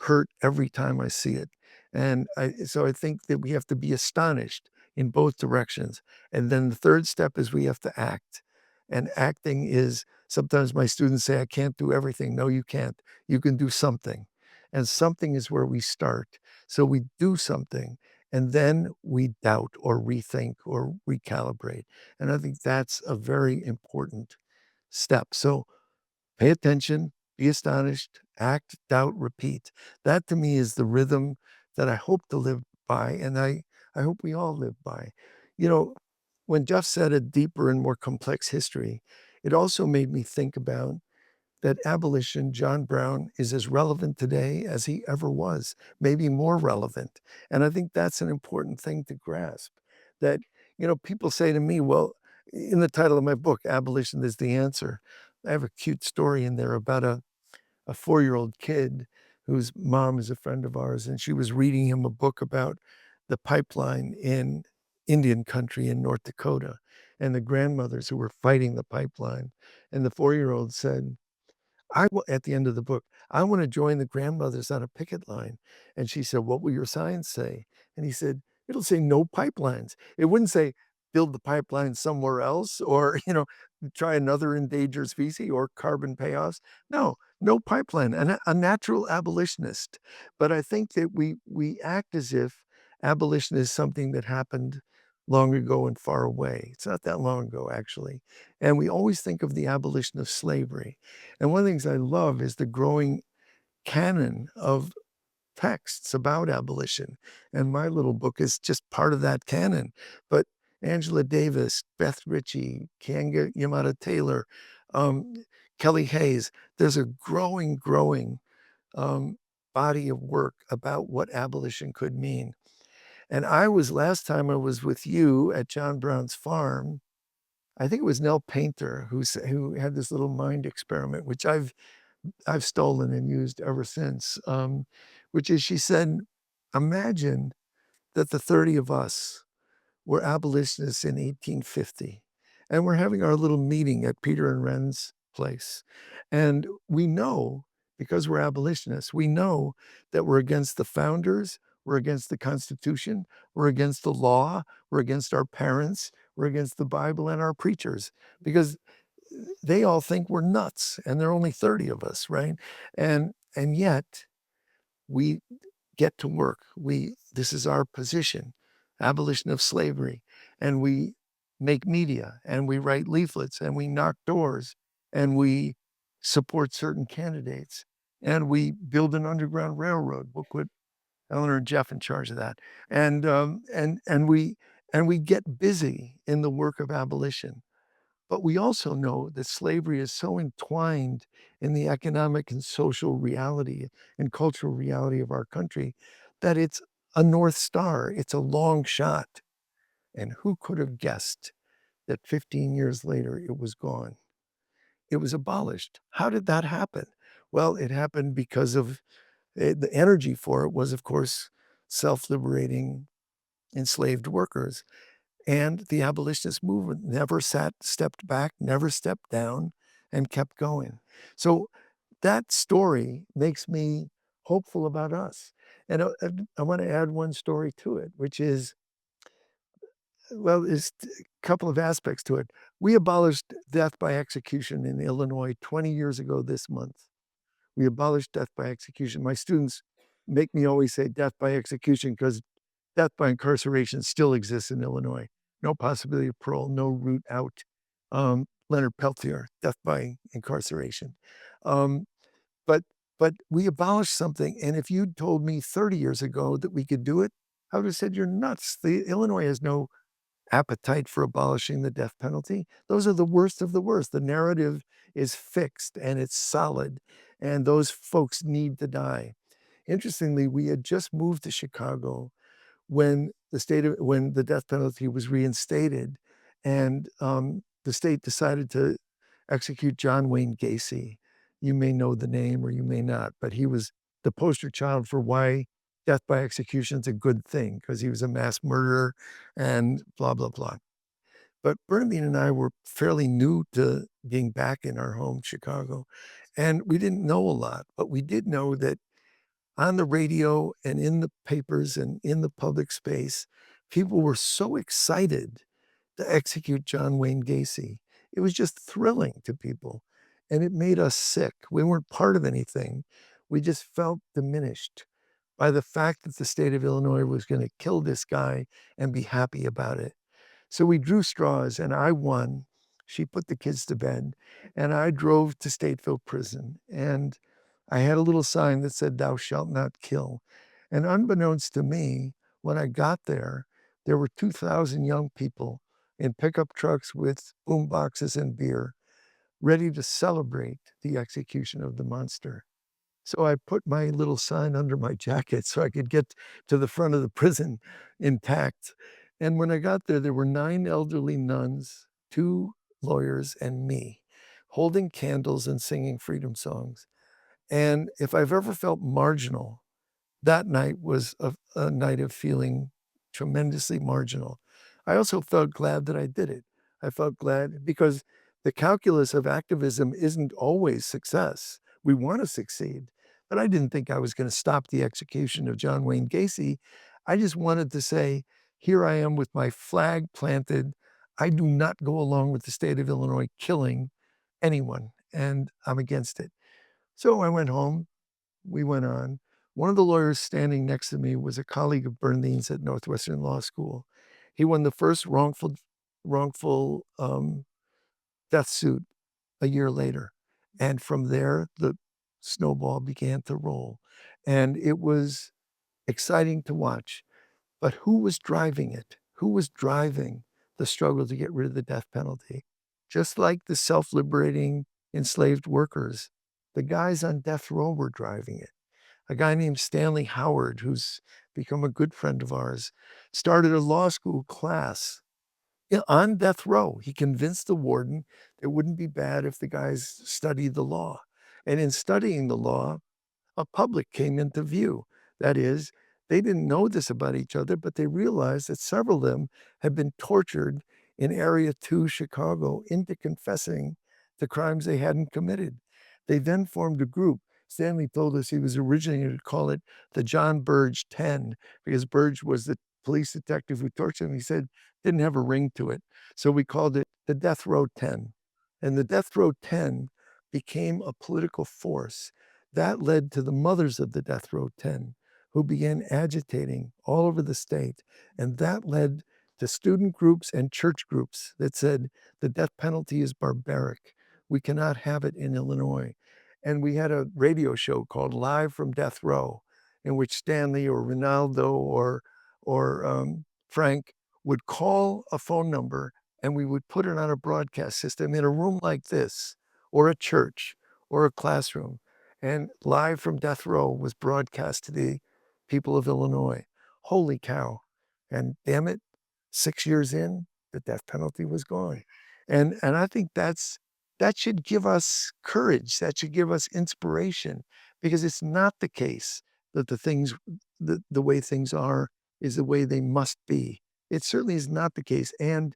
hurt every time I see it. And so I think that we have to be astonished in both directions. And then the third step is we have to act. And acting is, sometimes my students say, I can't do everything. No, you can't. You can do something. And something is where we start. So we do something and then we doubt or rethink or recalibrate. And I think that's a very important step. So pay attention, be astonished, act, doubt, repeat. That to me is the rhythm that I hope to live by, and I hope we all live by. You know, when Jeff said a deeper and more complex history, it also made me think about that abolition, John Brown, is as relevant today as he ever was, maybe more relevant. And I think that's an important thing to grasp. That, people say to me, well, in the title of my book, Abolition is the Answer, I have a cute story in there about a 4-year-old kid whose mom is a friend of ours, and she was reading him a book about the pipeline in Indian country in North Dakota and the grandmothers who were fighting the pipeline. And the 4-year-old said, at the end of the book, I want to join the grandmothers on a picket line. And she said, what will your signs say? And he said, it'll say no pipelines. It wouldn't say build the pipeline somewhere else or, try another endangered species or carbon payoffs. No, no pipeline, a natural abolitionist. But I think that we act as if abolition is something that happened long ago and far away. It's not that long ago, actually. And we always think of the abolition of slavery. And one of the things I love is the growing canon of texts about abolition. And my little book is just part of that canon. But Angela Davis, Beth Ritchie, Kanga Yamada Taylor, um, Kelly Hayes, there's a growing body of work about what abolition could mean. And last time I was with you at John Brown's farm, I think it was Nell Painter who had this little mind experiment, which I've stolen and used ever since, which is she said, imagine that the 30 of us were abolitionists in 1850, and we're having our little meeting at Peter and Wren's place. And we know, because we're abolitionists, we know that we're against the founders, we're against the Constitution, we're against the law, we're against our parents, we're against the Bible and our preachers, because they all think we're nuts, and there are only 30 of us, right? And yet we get to work. This is our position, abolition of slavery, and we make media, and we write leaflets, and we knock doors, and we support certain candidates, and we build an underground railroad. We'll put Eleanor and Jeff in charge of that, and we get busy in the work of abolition. But we also know that slavery is so entwined in the economic and social reality and cultural reality of our country that it's a North Star. It's a long shot. And who could have guessed that 15 years later it was gone? It was abolished. How did that happen? Well, it happened because of the energy for it was, of course, self-liberating enslaved workers. And the abolitionist movement never stepped back, never stepped down, and kept going. So that story makes me hopeful about us. And I want to add one story to it, which is, well, there's a couple of aspects to it. We abolished death by execution in Illinois 20 years ago this month. We abolished death by execution. My students make me always say death by execution because death by incarceration still exists in Illinois. No possibility of parole, no route out. Leonard Peltier, death by incarceration. Um, but but we abolished something, and if you'd told me 30 years ago that we could do it, I would have said you're nuts. Illinois has no appetite for abolishing the death penalty. Those are the worst of the worst. The narrative is fixed and it's solid, and those folks need to die. Interestingly, we had just moved to Chicago when the death penalty was reinstated, and the state decided to execute John Wayne Gacy. You may know the name or you may not, but he was the poster child for why death by execution is a good thing, because he was a mass murderer and blah, blah, blah. But Bernadine and I were fairly new to being back in our home, Chicago, and we didn't know a lot, but we did know that on the radio and in the papers and in the public space, people were so excited to execute John Wayne Gacy. It was just thrilling to people, and it made us sick. We weren't part of anything. We just felt diminished by the fact that the state of Illinois was going to kill this guy and be happy about it. So we drew straws, and I won. She put the kids to bed, and I drove to Stateville Prison. And I had a little sign that said, "Thou shalt not kill." And unbeknownst to me, when I got there were 2,000 young people in pickup trucks with boom boxes and beer, ready to celebrate the execution of the monster. So I put my little sign under my jacket so I could get to the front of the prison intact. And when I got there, there were 9 elderly nuns, 2 lawyers, and me, holding candles and singing freedom songs. And if I've ever felt marginal, that night was a night of feeling tremendously marginal. I also felt glad that I did it. I felt glad because the calculus of activism isn't always success. We want to succeed, but I didn't think I was going to stop the execution of John Wayne Gacy. I just wanted to say, here I am with my flag planted. I do not go along with the state of Illinois killing anyone, and I'm against it. So I went home. We went on. One of the lawyers standing next to me was a colleague of Bernadine's at Northwestern Law School. He won the first wrongful death suit a year later. And from there, the snowball began to roll. And it was exciting to watch. But who was driving it? Who was driving the struggle to get rid of the death penalty? Just like the self-liberating enslaved workers, the guys on death row were driving it. A guy named Stanley Howard, who's become a good friend of ours, started a law school class on death row. He convinced the warden it wouldn't be bad if the guys studied the law. And in studying the law, a public came into view. That is, they didn't know this about each other, but they realized that several of them had been tortured in Area 2 Chicago into confessing the crimes they hadn't committed. They then formed a group. Stanley told us he was originally going to call it the John Burge 10 because Burge was the police detective who tortured him. He said didn't have a ring to it. So we called it the Death Row 10. And the Death Row 10 became a political force. That led to the mothers of the Death Row 10, who began agitating all over the state. And that led to student groups and church groups that said the death penalty is barbaric. We cannot have it in Illinois. And we had a radio show called Live from Death Row, in which Stanley or Ronaldo or Frank would call a phone number and we would put it on a broadcast system in a room like this, or a church, or a classroom. And Live from Death Row was broadcast to the people of Illinois. Holy cow. And damn it, 6 years in, the death penalty was gone. And I think that should give us courage. That should give us inspiration, because it's not the case that the way things are is the way they must be. It certainly is not the case. And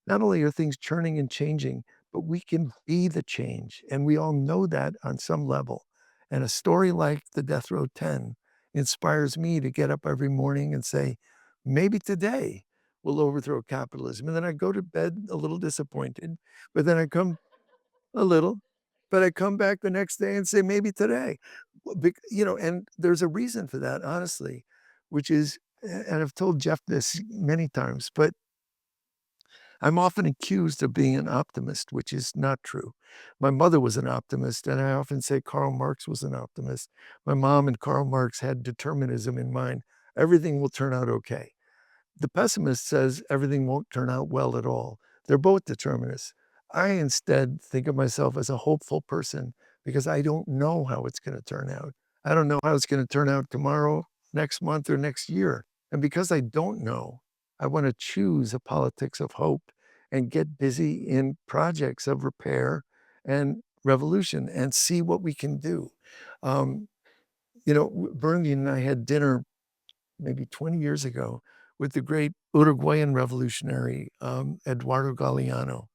not only are things churning and changing, but we can be the change. And we all know that on some level. And a story like the Death Row 10 inspires me to get up every morning and say, maybe today we'll overthrow capitalism. And then I go to bed a little disappointed, but then I come a little, but I come back the next day and say, maybe today. And there's a reason for that, honestly, which is, and I've told Jeff this many times, but I'm often accused of being an optimist, which is not true. My mother was an optimist, and I often say Karl Marx was an optimist. My mom and Karl Marx had determinism in mind. Everything will turn out okay. The pessimist says everything won't turn out well at all. They're both determinists. I instead think of myself as a hopeful person because I don't know how it's going to turn out. I don't know how it's going to turn out tomorrow, next month, or next year. And because I don't know, I want to choose a politics of hope and get busy in projects of repair and revolution and see what we can do. Bernadine and I had dinner maybe 20 years ago with the great Uruguayan revolutionary, Eduardo Galeano.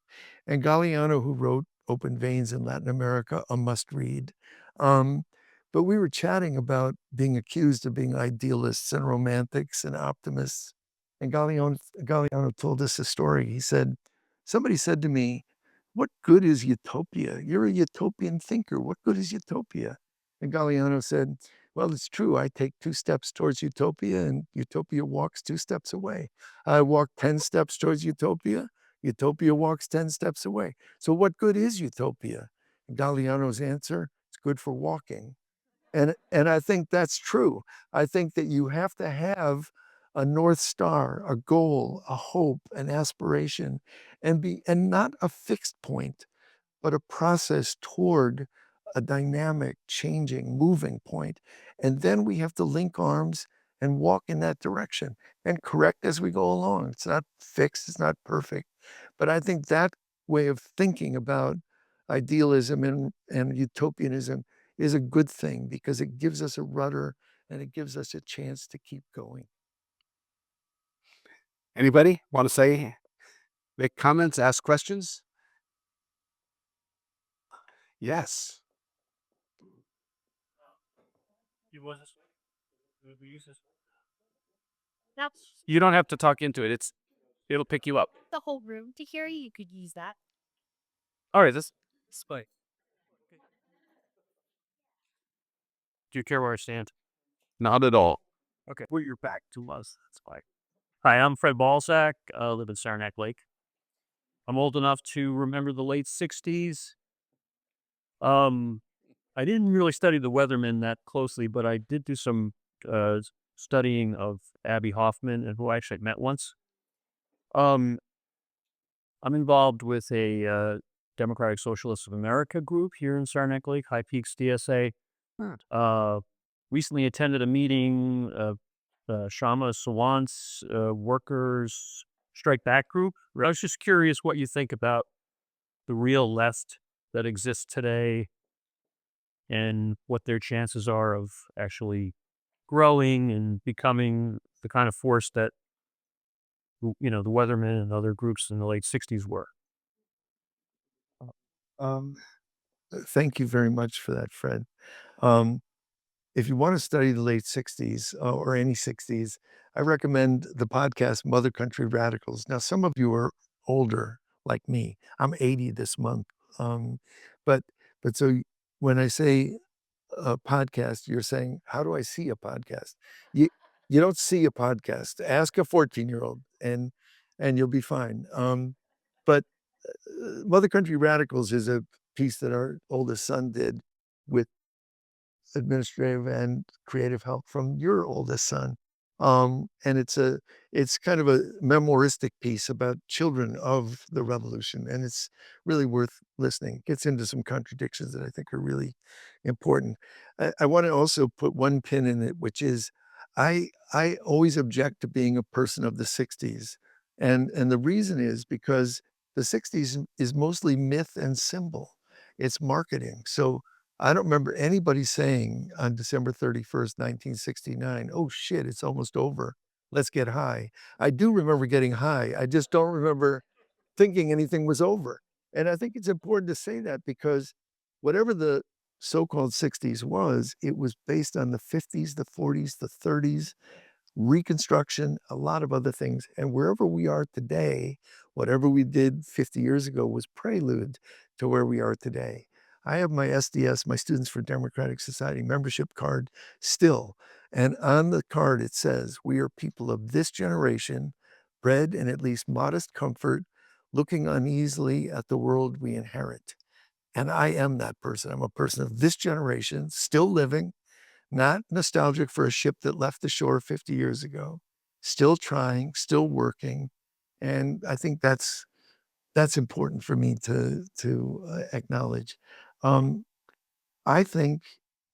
And Galeano, who wrote Open Veins in Latin America, a must read. But we were chatting about being accused of being idealists and romantics and optimists. And Galeano told us a story. He said, somebody said to me, what good is utopia? You're a utopian thinker. What good is utopia? And Galeano said, well, it's true. I take 2 steps towards utopia and utopia walks 2 steps away. I walk 10 steps towards utopia. Utopia walks 10 steps away. So what good is utopia? Galeano's answer, it's good for walking. And I think that's true. I think that you have to have a North Star, a goal, a hope, an aspiration, and not a fixed point, but a process toward a dynamic, changing, moving point. And then we have to link arms and walk in that direction and correct as we go along. It's not fixed, it's not perfect. But I think that way of thinking about idealism and utopianism is a good thing because it gives us a rudder and it gives us a chance to keep going. Anybody want to say, make comments, ask questions? Yes. You don't have to talk into it. It'll pick you up. The whole room to hear you. You could use that. All right, this spike. Do you care where I stand? Not at all. Okay. Put your back to us. That's fine. Hi, I'm Fred Balzac. I live in Saranac Lake. I'm old enough to remember the late 60s. I didn't really study the Weathermen that closely, but I did do some studying of Abby Hoffman, and who I actually met once. I'm involved with a Democratic Socialists of America group here in Saranac Lake, High Peaks DSA. Recently attended a meeting of Shama Sawant's workers strike back group. I was just curious what you think about the real left that exists today and what their chances are of actually growing and becoming the kind of force that, the Weathermen and other groups in the late 60s were. Thank you very much for that, Fred. If you want to study the late 60s or any 60s, I recommend the podcast Mother Country Radicals. Now, some of you are older like me. I'm 80 this month. But so when I say a podcast, you're saying, how do I see a podcast? You don't see a podcast. Ask a 14-year-old and you'll be fine. But Mother Country Radicals is a piece that our oldest son did with administrative and creative help from your oldest son. And it's kind of a memoiristic piece about children of the revolution, and it's really worth listening. Gets into some contradictions that I think are really important. I want to also put one pin in it, which is I always object to being a person of the 60s. And the reason is because the 60s is mostly myth and symbol. It's marketing. So I don't remember anybody saying on December 31st, 1969, oh shit, it's almost over. Let's get high. I do remember getting high. I just don't remember thinking anything was over. And I think it's important to say that because whatever the so-called 60s was, it was based on the 50s, the 40s, the 30s, Reconstruction, a lot of other things. And wherever we are today, whatever we did 50 years ago was prelude to where we are today. I have my SDS, my Students for Democratic Society membership card still. And on the card, it says, we are people of this generation, bred in at least modest comfort, looking uneasily at the world we inherit. And I am that person. I'm a person of this generation, still living, not nostalgic for a ship that left the shore 50 years ago, still trying, still working. And I think that's important for me to acknowledge. I think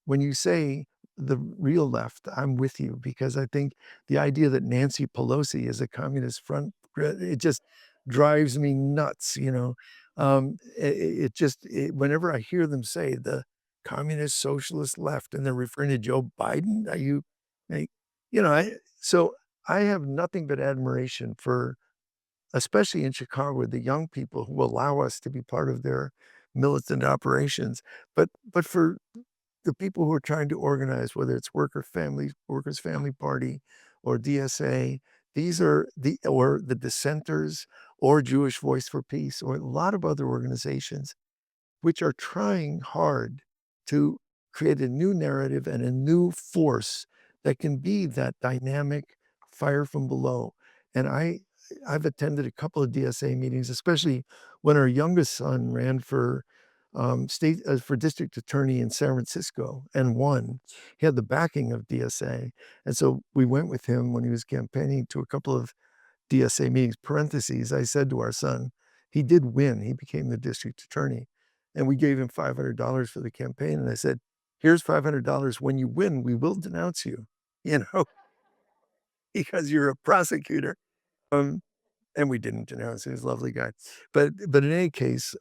when you say the real left, I'm with you because I think the idea that Nancy Pelosi is a communist front, it just drives me nuts, you know. Whenever I hear them say the communist socialist left and they're referring to Joe Biden, are you, like, you know, so I have nothing but admiration for, especially in Chicago, the young people who allow us to be part of their militant operations. But for the people who are trying to organize, whether it's Workers' Family Party or DSA, these are or the dissenters or Jewish Voice for Peace or a lot of other organizations which are trying hard to create a new narrative and a new force that can be that dynamic fire from below. And I've attended a couple of DSA meetings, especially when our youngest son ran for for district attorney in San Francisco and won. He had the backing of DSA, and so we went with him when he was campaigning to a couple of DSA meetings. Parentheses, I said to our son, he did win. He became the district attorney, and we gave him $500 for the campaign. And I said, "Here's $500. When you win, we will denounce you, you know, because you're a prosecutor." Um, and we didn't denounce him. He's a lovely guy. But in any case,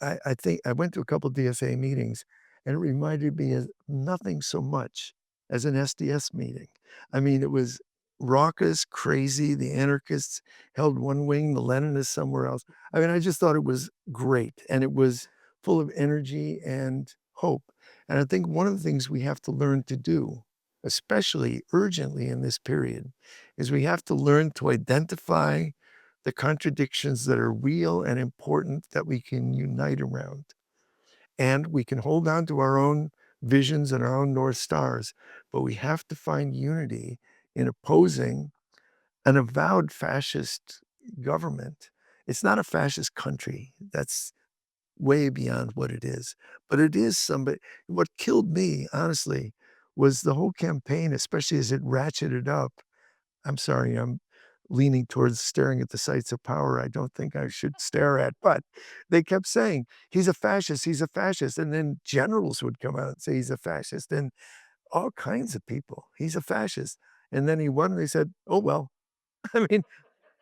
I think I went to a couple DSA meetings, and it reminded me of nothing so much as an SDS meeting. I mean, it was raucous, crazy. The anarchists held one wing, the Leninists somewhere else. I mean, I just thought it was great, and it was full of energy and hope. And I think one of the things we have to learn to do, especially urgently in this period, is we have to learn to identify the contradictions that are real and important that we can unite around. And we can hold on to our own visions and our own North Stars, but we have to find unity in opposing an avowed fascist government. It's not a fascist country. That's way beyond what it is. But it is somebody. What killed me, honestly, was the whole campaign, especially as it ratcheted up. I'm sorry, I'm leaning towards staring at the sites of power I don't think I should stare at, but they kept saying, "He's a fascist, he's a fascist," and then generals would come out and say, "He's a fascist," and all kinds of people, "He's a fascist," and then he won, and they said, "Oh, well." I mean,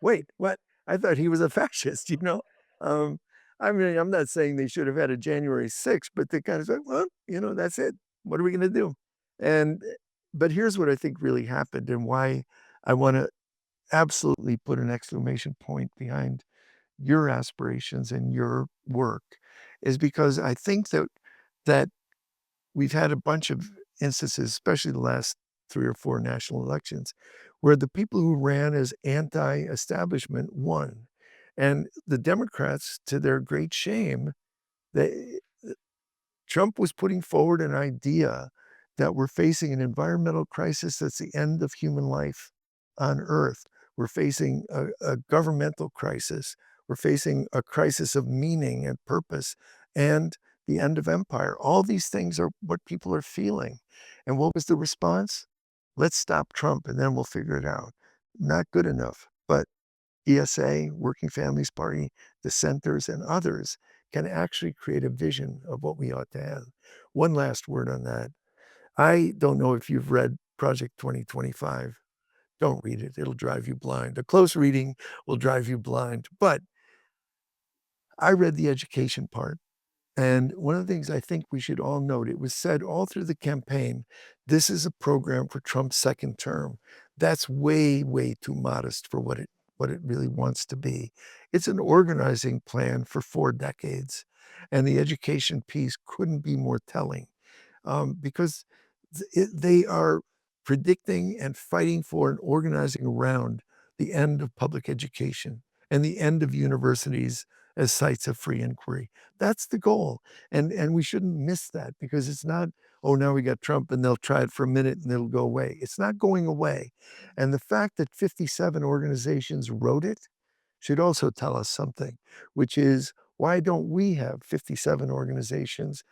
wait, what? I thought he was a fascist, you know? Um, I mean, I'm not saying they should have had a January 6th, but they kind of said, "Well, you know, that's it. What are we gonna do?" And but here's what I think really happened and why I wanna absolutely put an exclamation point behind your aspirations and your work is because I think that we've had a bunch of instances, especially the last 3 or 4 national elections, where the people who ran as anti-establishment won. And the Democrats, to their great shame, they Trump was putting forward an idea that we're facing an environmental crisis that's the end of human life on Earth. We're facing a governmental crisis. We're facing a crisis of meaning and purpose and the end of empire. All these things are what people are feeling. And what was the response? Let's stop Trump and then we'll figure it out. Not good enough. But ESA, Working Families Party, dissenters, and others can actually create a vision of what we ought to have. One last word on that. I don't know if you've read Project 2025. Don't read it. It'll drive you blind. A close reading will drive you blind. But I read the education part. And one of the things I think we should all note, it was said all through the campaign, this is a program for Trump's second term. That's way, way too modest for what it really wants to be. It's an organizing plan for 4 decades. And the education piece couldn't be more telling because they are predicting and fighting for and organizing around the end of public education and the end of universities as sites of free inquiry. That's the goal. And we shouldn't miss that because it's not, oh, now we got Trump and they'll try it for a minute and it'll go away. It's not going away. And the fact that 57 organizations wrote it should also tell us something, which is why don't we have 57 organizations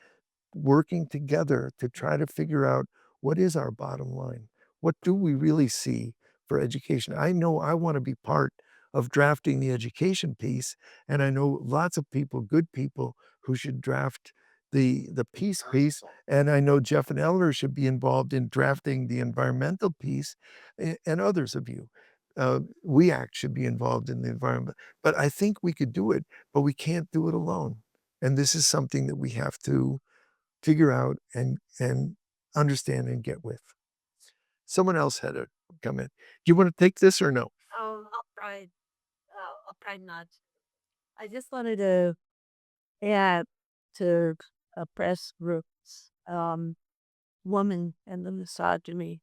working together to try to figure out what is our bottom line? What do we really see for education? I know I want to be part of drafting the education piece, and I know lots of people, good people, who should draft the peace piece, and I know Jeff and Eleanor should be involved in drafting the environmental piece, and others of you. We act should be involved in the environment, but I think we could do it, but we can't do it alone. And this is something that we have to figure out and understand and get with. Someone else had a come in. Do you want to take this or no? I'll try. I'll try not. I just wanted to add to press groups, woman and the misogyny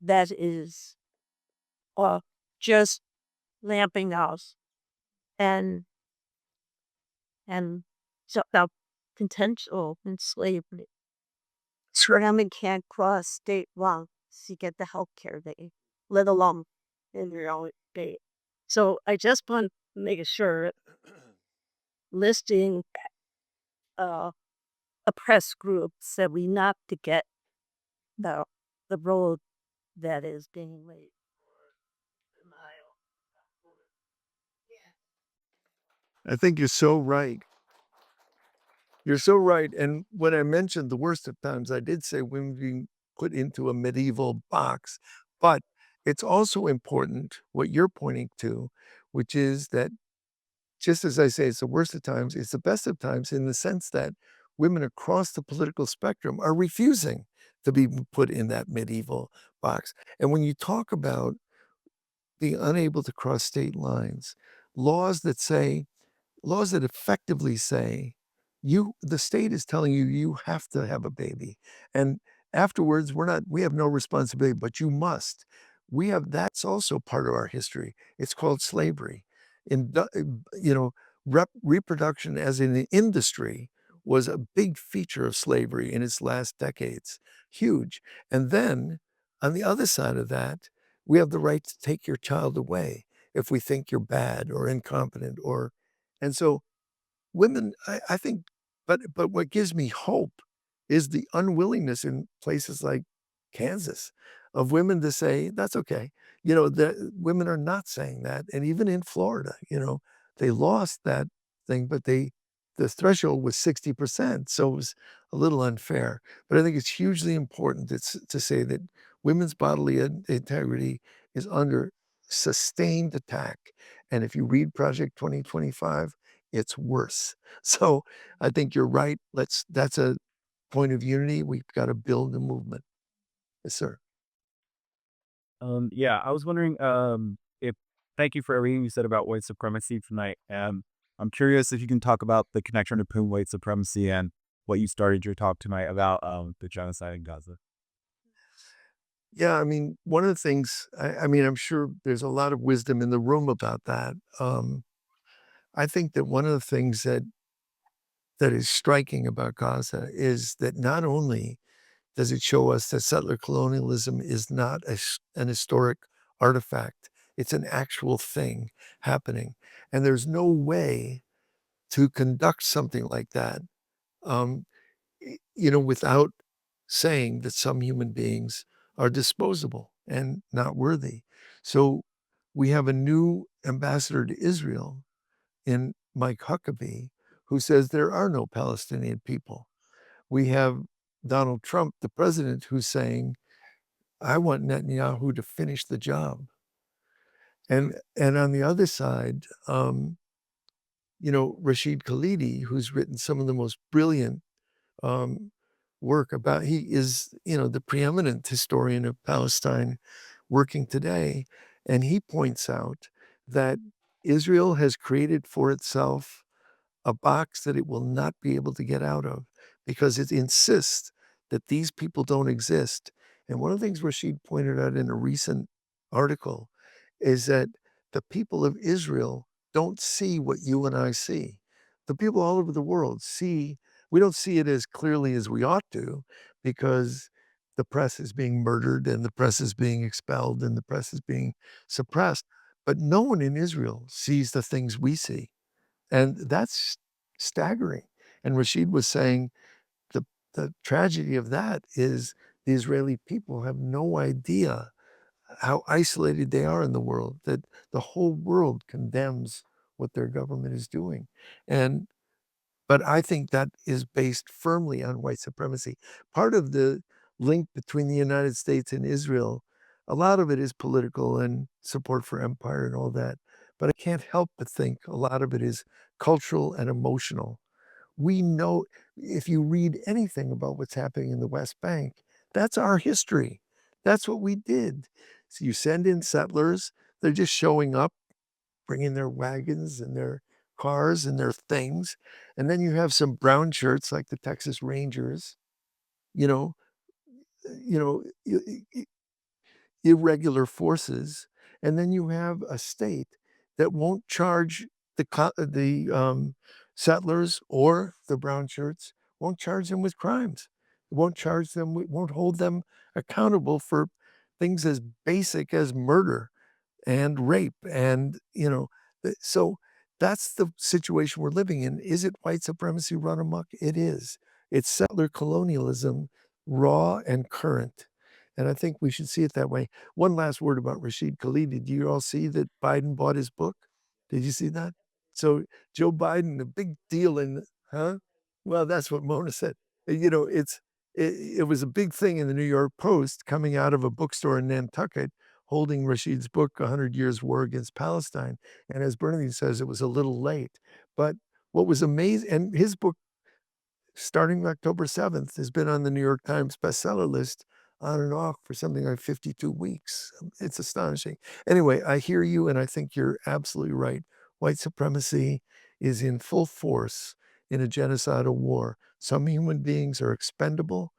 that is just lamping us and and so the potential in slavery. Women can't cross state lines to get the health care they need, let alone in their own state. So I just want to make sure listing uh, oppressed groups that we not to get the the road that is being laid. I think you're so right. You're so right. And when I mentioned the worst of times, I did say women being put into a medieval box. But it's also important what you're pointing to, which is that just as I say, it's the worst of times, it's the best of times in the sense that women across the political spectrum are refusing to be put in that medieval box. And when you talk about being unable to cross state lines, laws that say, laws that effectively say, the state is telling you, you have to have a baby. And afterwards, we have no responsibility, but you must. That's also part of our history. It's called slavery. In, you know, reproduction as in an industry was a big feature of slavery in its last decades. Huge. And then on the other side of that, we have the right to take your child away if we think you're bad or incompetent and so women, I think, but what gives me hope is the unwillingness in places like Kansas of women to say, that's okay. The women are not saying that. And even in Florida, they lost that thing, but the threshold was 60%. So it was a little unfair. But I think it's hugely important to say that women's bodily integrity is under sustained attack. And if you read Project 2025, it's worse. So I think you're right. That's a point of unity. We've got to build a movement. Yes, sir. Yeah, I was wondering, if thank you for everything you said about white supremacy tonight. I'm curious if you can talk about the connection between white supremacy and what you started your talk tonight about, the genocide in Gaza. Yeah, I mean, one of the things, I mean, I'm sure there's a lot of wisdom in the room about that. I think that one of the things that is striking about Gaza is that not only does it show us that settler colonialism is not an historic artifact, it's an actual thing happening. And there's no way to conduct something like that, um, without saying that some human beings are disposable and not worthy. So we have a new ambassador to Israel in Mike Huckabee, who says there are no Palestinian people. We have Donald Trump, the president, who's saying, I want Netanyahu to finish the job. And on the other side, Rashid Khalidi, who's written some of the most brilliant work about, he is, the preeminent historian of Palestine working today. And he points out that Israel has created for itself a box that it will not be able to get out of because it insists that these people don't exist. And one of the things Rashid pointed out in a recent article is that the people of Israel don't see what you and I see. The people all over the world we don't see it as clearly as we ought to because the press is being murdered and the press is being expelled and the press is being suppressed. But no one in Israel sees the things we see. And that's staggering. And Rashid was saying the tragedy of that is the Israeli people have no idea how isolated they are in the world, that the whole world condemns what their government is doing. But I think that is based firmly on white supremacy. Part of the link between the United States and Israel, a lot of it is political and support for empire and all that. But I can't help but think a lot of it is cultural and emotional. We know if you read anything about what's happening in the West Bank, that's our history. That's what we did. So you send in settlers, they're just showing up, bringing their wagons and their cars and their things. And then you have some brown shirts like the Texas Rangers, you know, you know, irregular forces, and then you have a state that won't charge the settlers or the brown shirts, won't charge them with crimes, won't hold them accountable for things as basic as murder and rape. And so that's the situation we're living in. Is it white supremacy run amok? It is. It's settler colonialism, raw and current. And I think we should see it that way. One last word about Rashid Khalid. Did you all see that Biden bought his book? Did you see that? So Joe Biden, a big deal huh? Well, that's what Mona said. It was a big thing in the New York Post coming out of a bookstore in Nantucket holding Rashid's book, 100 Years War Against Palestine. And as Bernadine says, it was a little late. But what was amazing, and his book, starting October 7th, has been on the New York Times bestseller list on and off for something like 52 weeks. It's astonishing. Anyway, I hear you, and I think you're absolutely right. White supremacy is in full force in a genocidal war. Some human beings are expendable.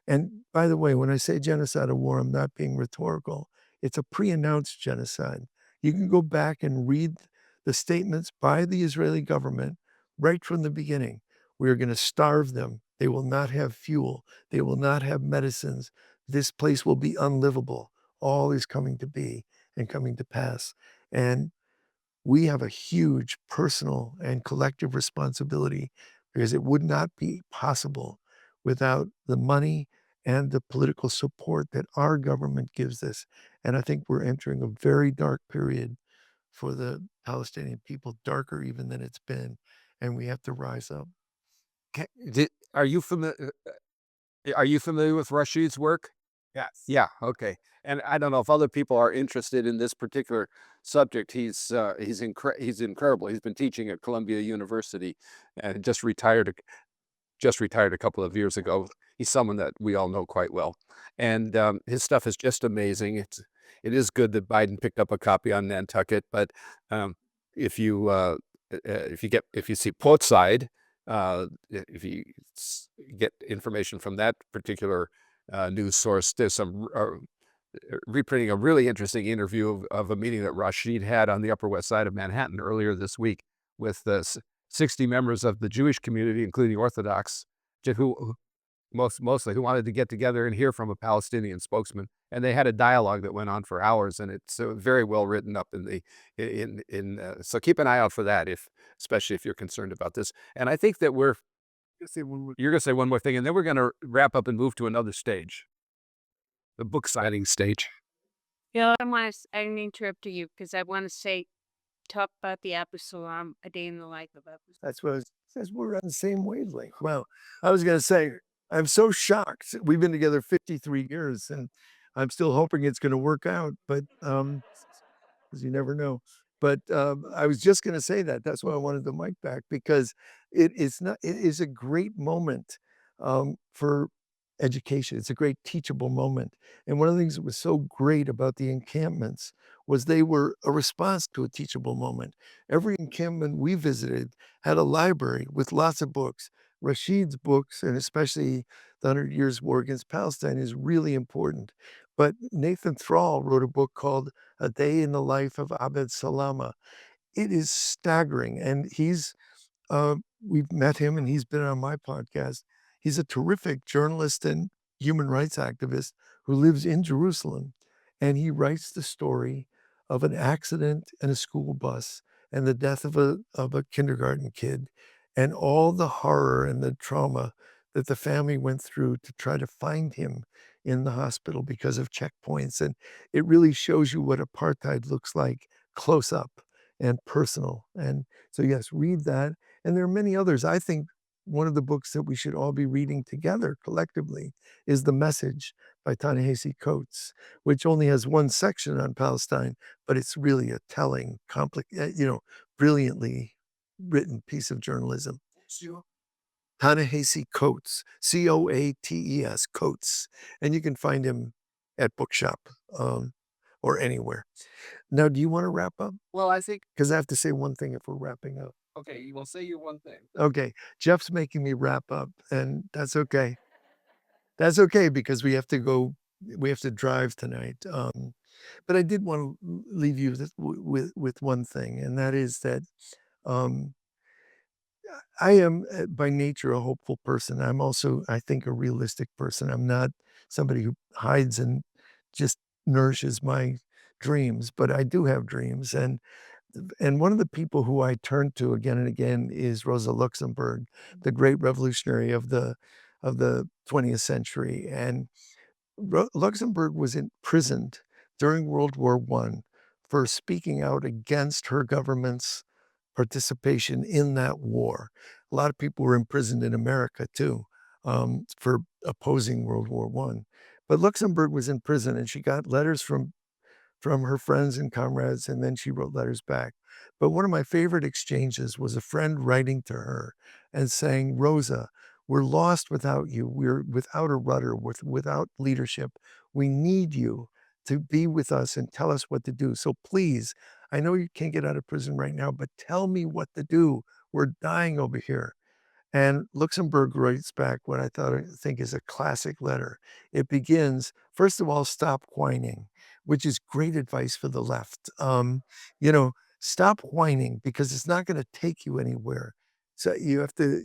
And by the way, when I say genocidal war, I'm not being rhetorical. It's a pre-announced genocide. You can go back and read the statements by the Israeli government right from the beginning. We are going to starve them. They will not have fuel. They will not have medicines. This place will be unlivable. All is coming to be and coming to pass. And we have a huge personal and collective responsibility because it would not be possible without the money and the political support that our government gives us. And I think we're entering a very dark period for the Palestinian people, darker even than it's been. And we have to rise up. Are you familiar? Are you familiar with Rashid's work? Yes. Yeah. Okay. And I don't know if other people are interested in this particular subject. He's incredible. He's been teaching at Columbia University and just retired a couple of years ago. He's someone that we all know quite well, and his stuff is just amazing. It is good that Biden picked up a copy on Nantucket, but um, if you if you see Portside, if you get information from that particular news source, there's some reprinting a really interesting interview of a meeting that Rashid had on the Upper West Side of Manhattan earlier this week with 60 members of the Jewish community, including Orthodox, who mostly who wanted to get together and hear from a Palestinian spokesman. And they had a dialogue that went on for hours, and it's very well written up so keep an eye out for that, especially if you're concerned about this. And I think that you're going to say one more thing, and then we're going to wrap up and move to another stage, the book signing stage. Yeah, I didn't interrupt you because I want to talk about the episode, A Day in the Life of Episode. That's what it says. We're on the same wavelength. Well, I was going to say, I'm so shocked. We've been together 53 years, and I'm still hoping it's going to work out, but because you never know. But I was just going to say that. That's why I wanted the mic back, because it is a great moment for education. It's a great teachable moment. And one of the things that was so great about the encampments was they were a response to a teachable moment. Every encampment we visited had a library with lots of books. Rashid's books, and especially the 100 Years War Against Palestine, is really important. But Nathan Thrall wrote a book called A Day in the Life of Abed Salama. It is staggering. And we've met him and he's been on my podcast. He's a terrific journalist and human rights activist who lives in Jerusalem. And he writes the story of an accident in a school bus and the death of a kindergarten kid and all the horror and the trauma that the family went through to try to find him in the hospital because of checkpoints. And it really shows you what apartheid looks like close up and personal. And so, yes, read that. And there are many others. I think one of the books that we should all be reading together collectively is The Message by Ta-Nehisi Coates, which only has one section on Palestine, but it's really a telling, brilliantly written piece of journalism. Ta-Nehisi Coates, Coates, Coates. And you can find him at bookshop or anywhere. Now, do you want to wrap up? Well, I think, Because I have to say one thing if we're wrapping up. okay, you will say your one thing. Okay, Jeff's making me wrap up, and that's okay. That's okay because we have to go. We have to drive tonight. But I did want to leave you with one thing, and that is that um, I am by nature a hopeful person. I'm also, I think, a realistic person. I'm not somebody who hides and just nourishes my dreams, but I do have dreams. And one of the people who I turn to again and again is Rosa Luxemburg, the great revolutionary of the 20th century. And Luxemburg was imprisoned during World War I for speaking out against her government's participation in that war. A lot of people were imprisoned in America too, for opposing World War I. But Luxemburg was in prison, and she got letters from her friends and comrades, and then she wrote letters back. But one of my favorite exchanges was a friend writing to her and saying, Rosa, we're lost without you. We're without a rudder, without leadership. We need you to be with us and tell us what to do. So please, I know you can't get out of prison right now, but tell me what to do. We're dying over here. And Luxemburg writes back what I think is a classic letter. It begins, first of all, stop whining, which is great advice for the left. You know, stop whining because it's not going to take you anywhere. So you have to,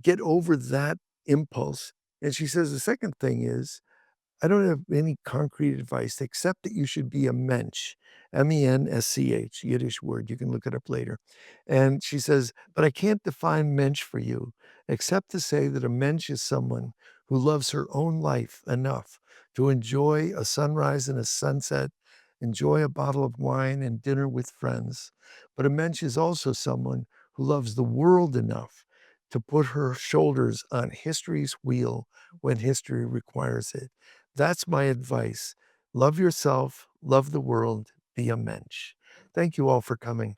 get over that impulse. And she says the second thing is, I don't have any concrete advice except that you should be a mensch, mensch, Yiddish word. You can look it up later. And she says, but I can't define mensch for you except to say that a mensch is someone who loves her own life enough to enjoy a sunrise and a sunset, enjoy a bottle of wine and dinner with friends. But a mensch is also someone who loves the world enough to put her shoulders on history's wheel when history requires it. That's my advice. Love yourself, love the world, be a mensch. Thank you all for coming.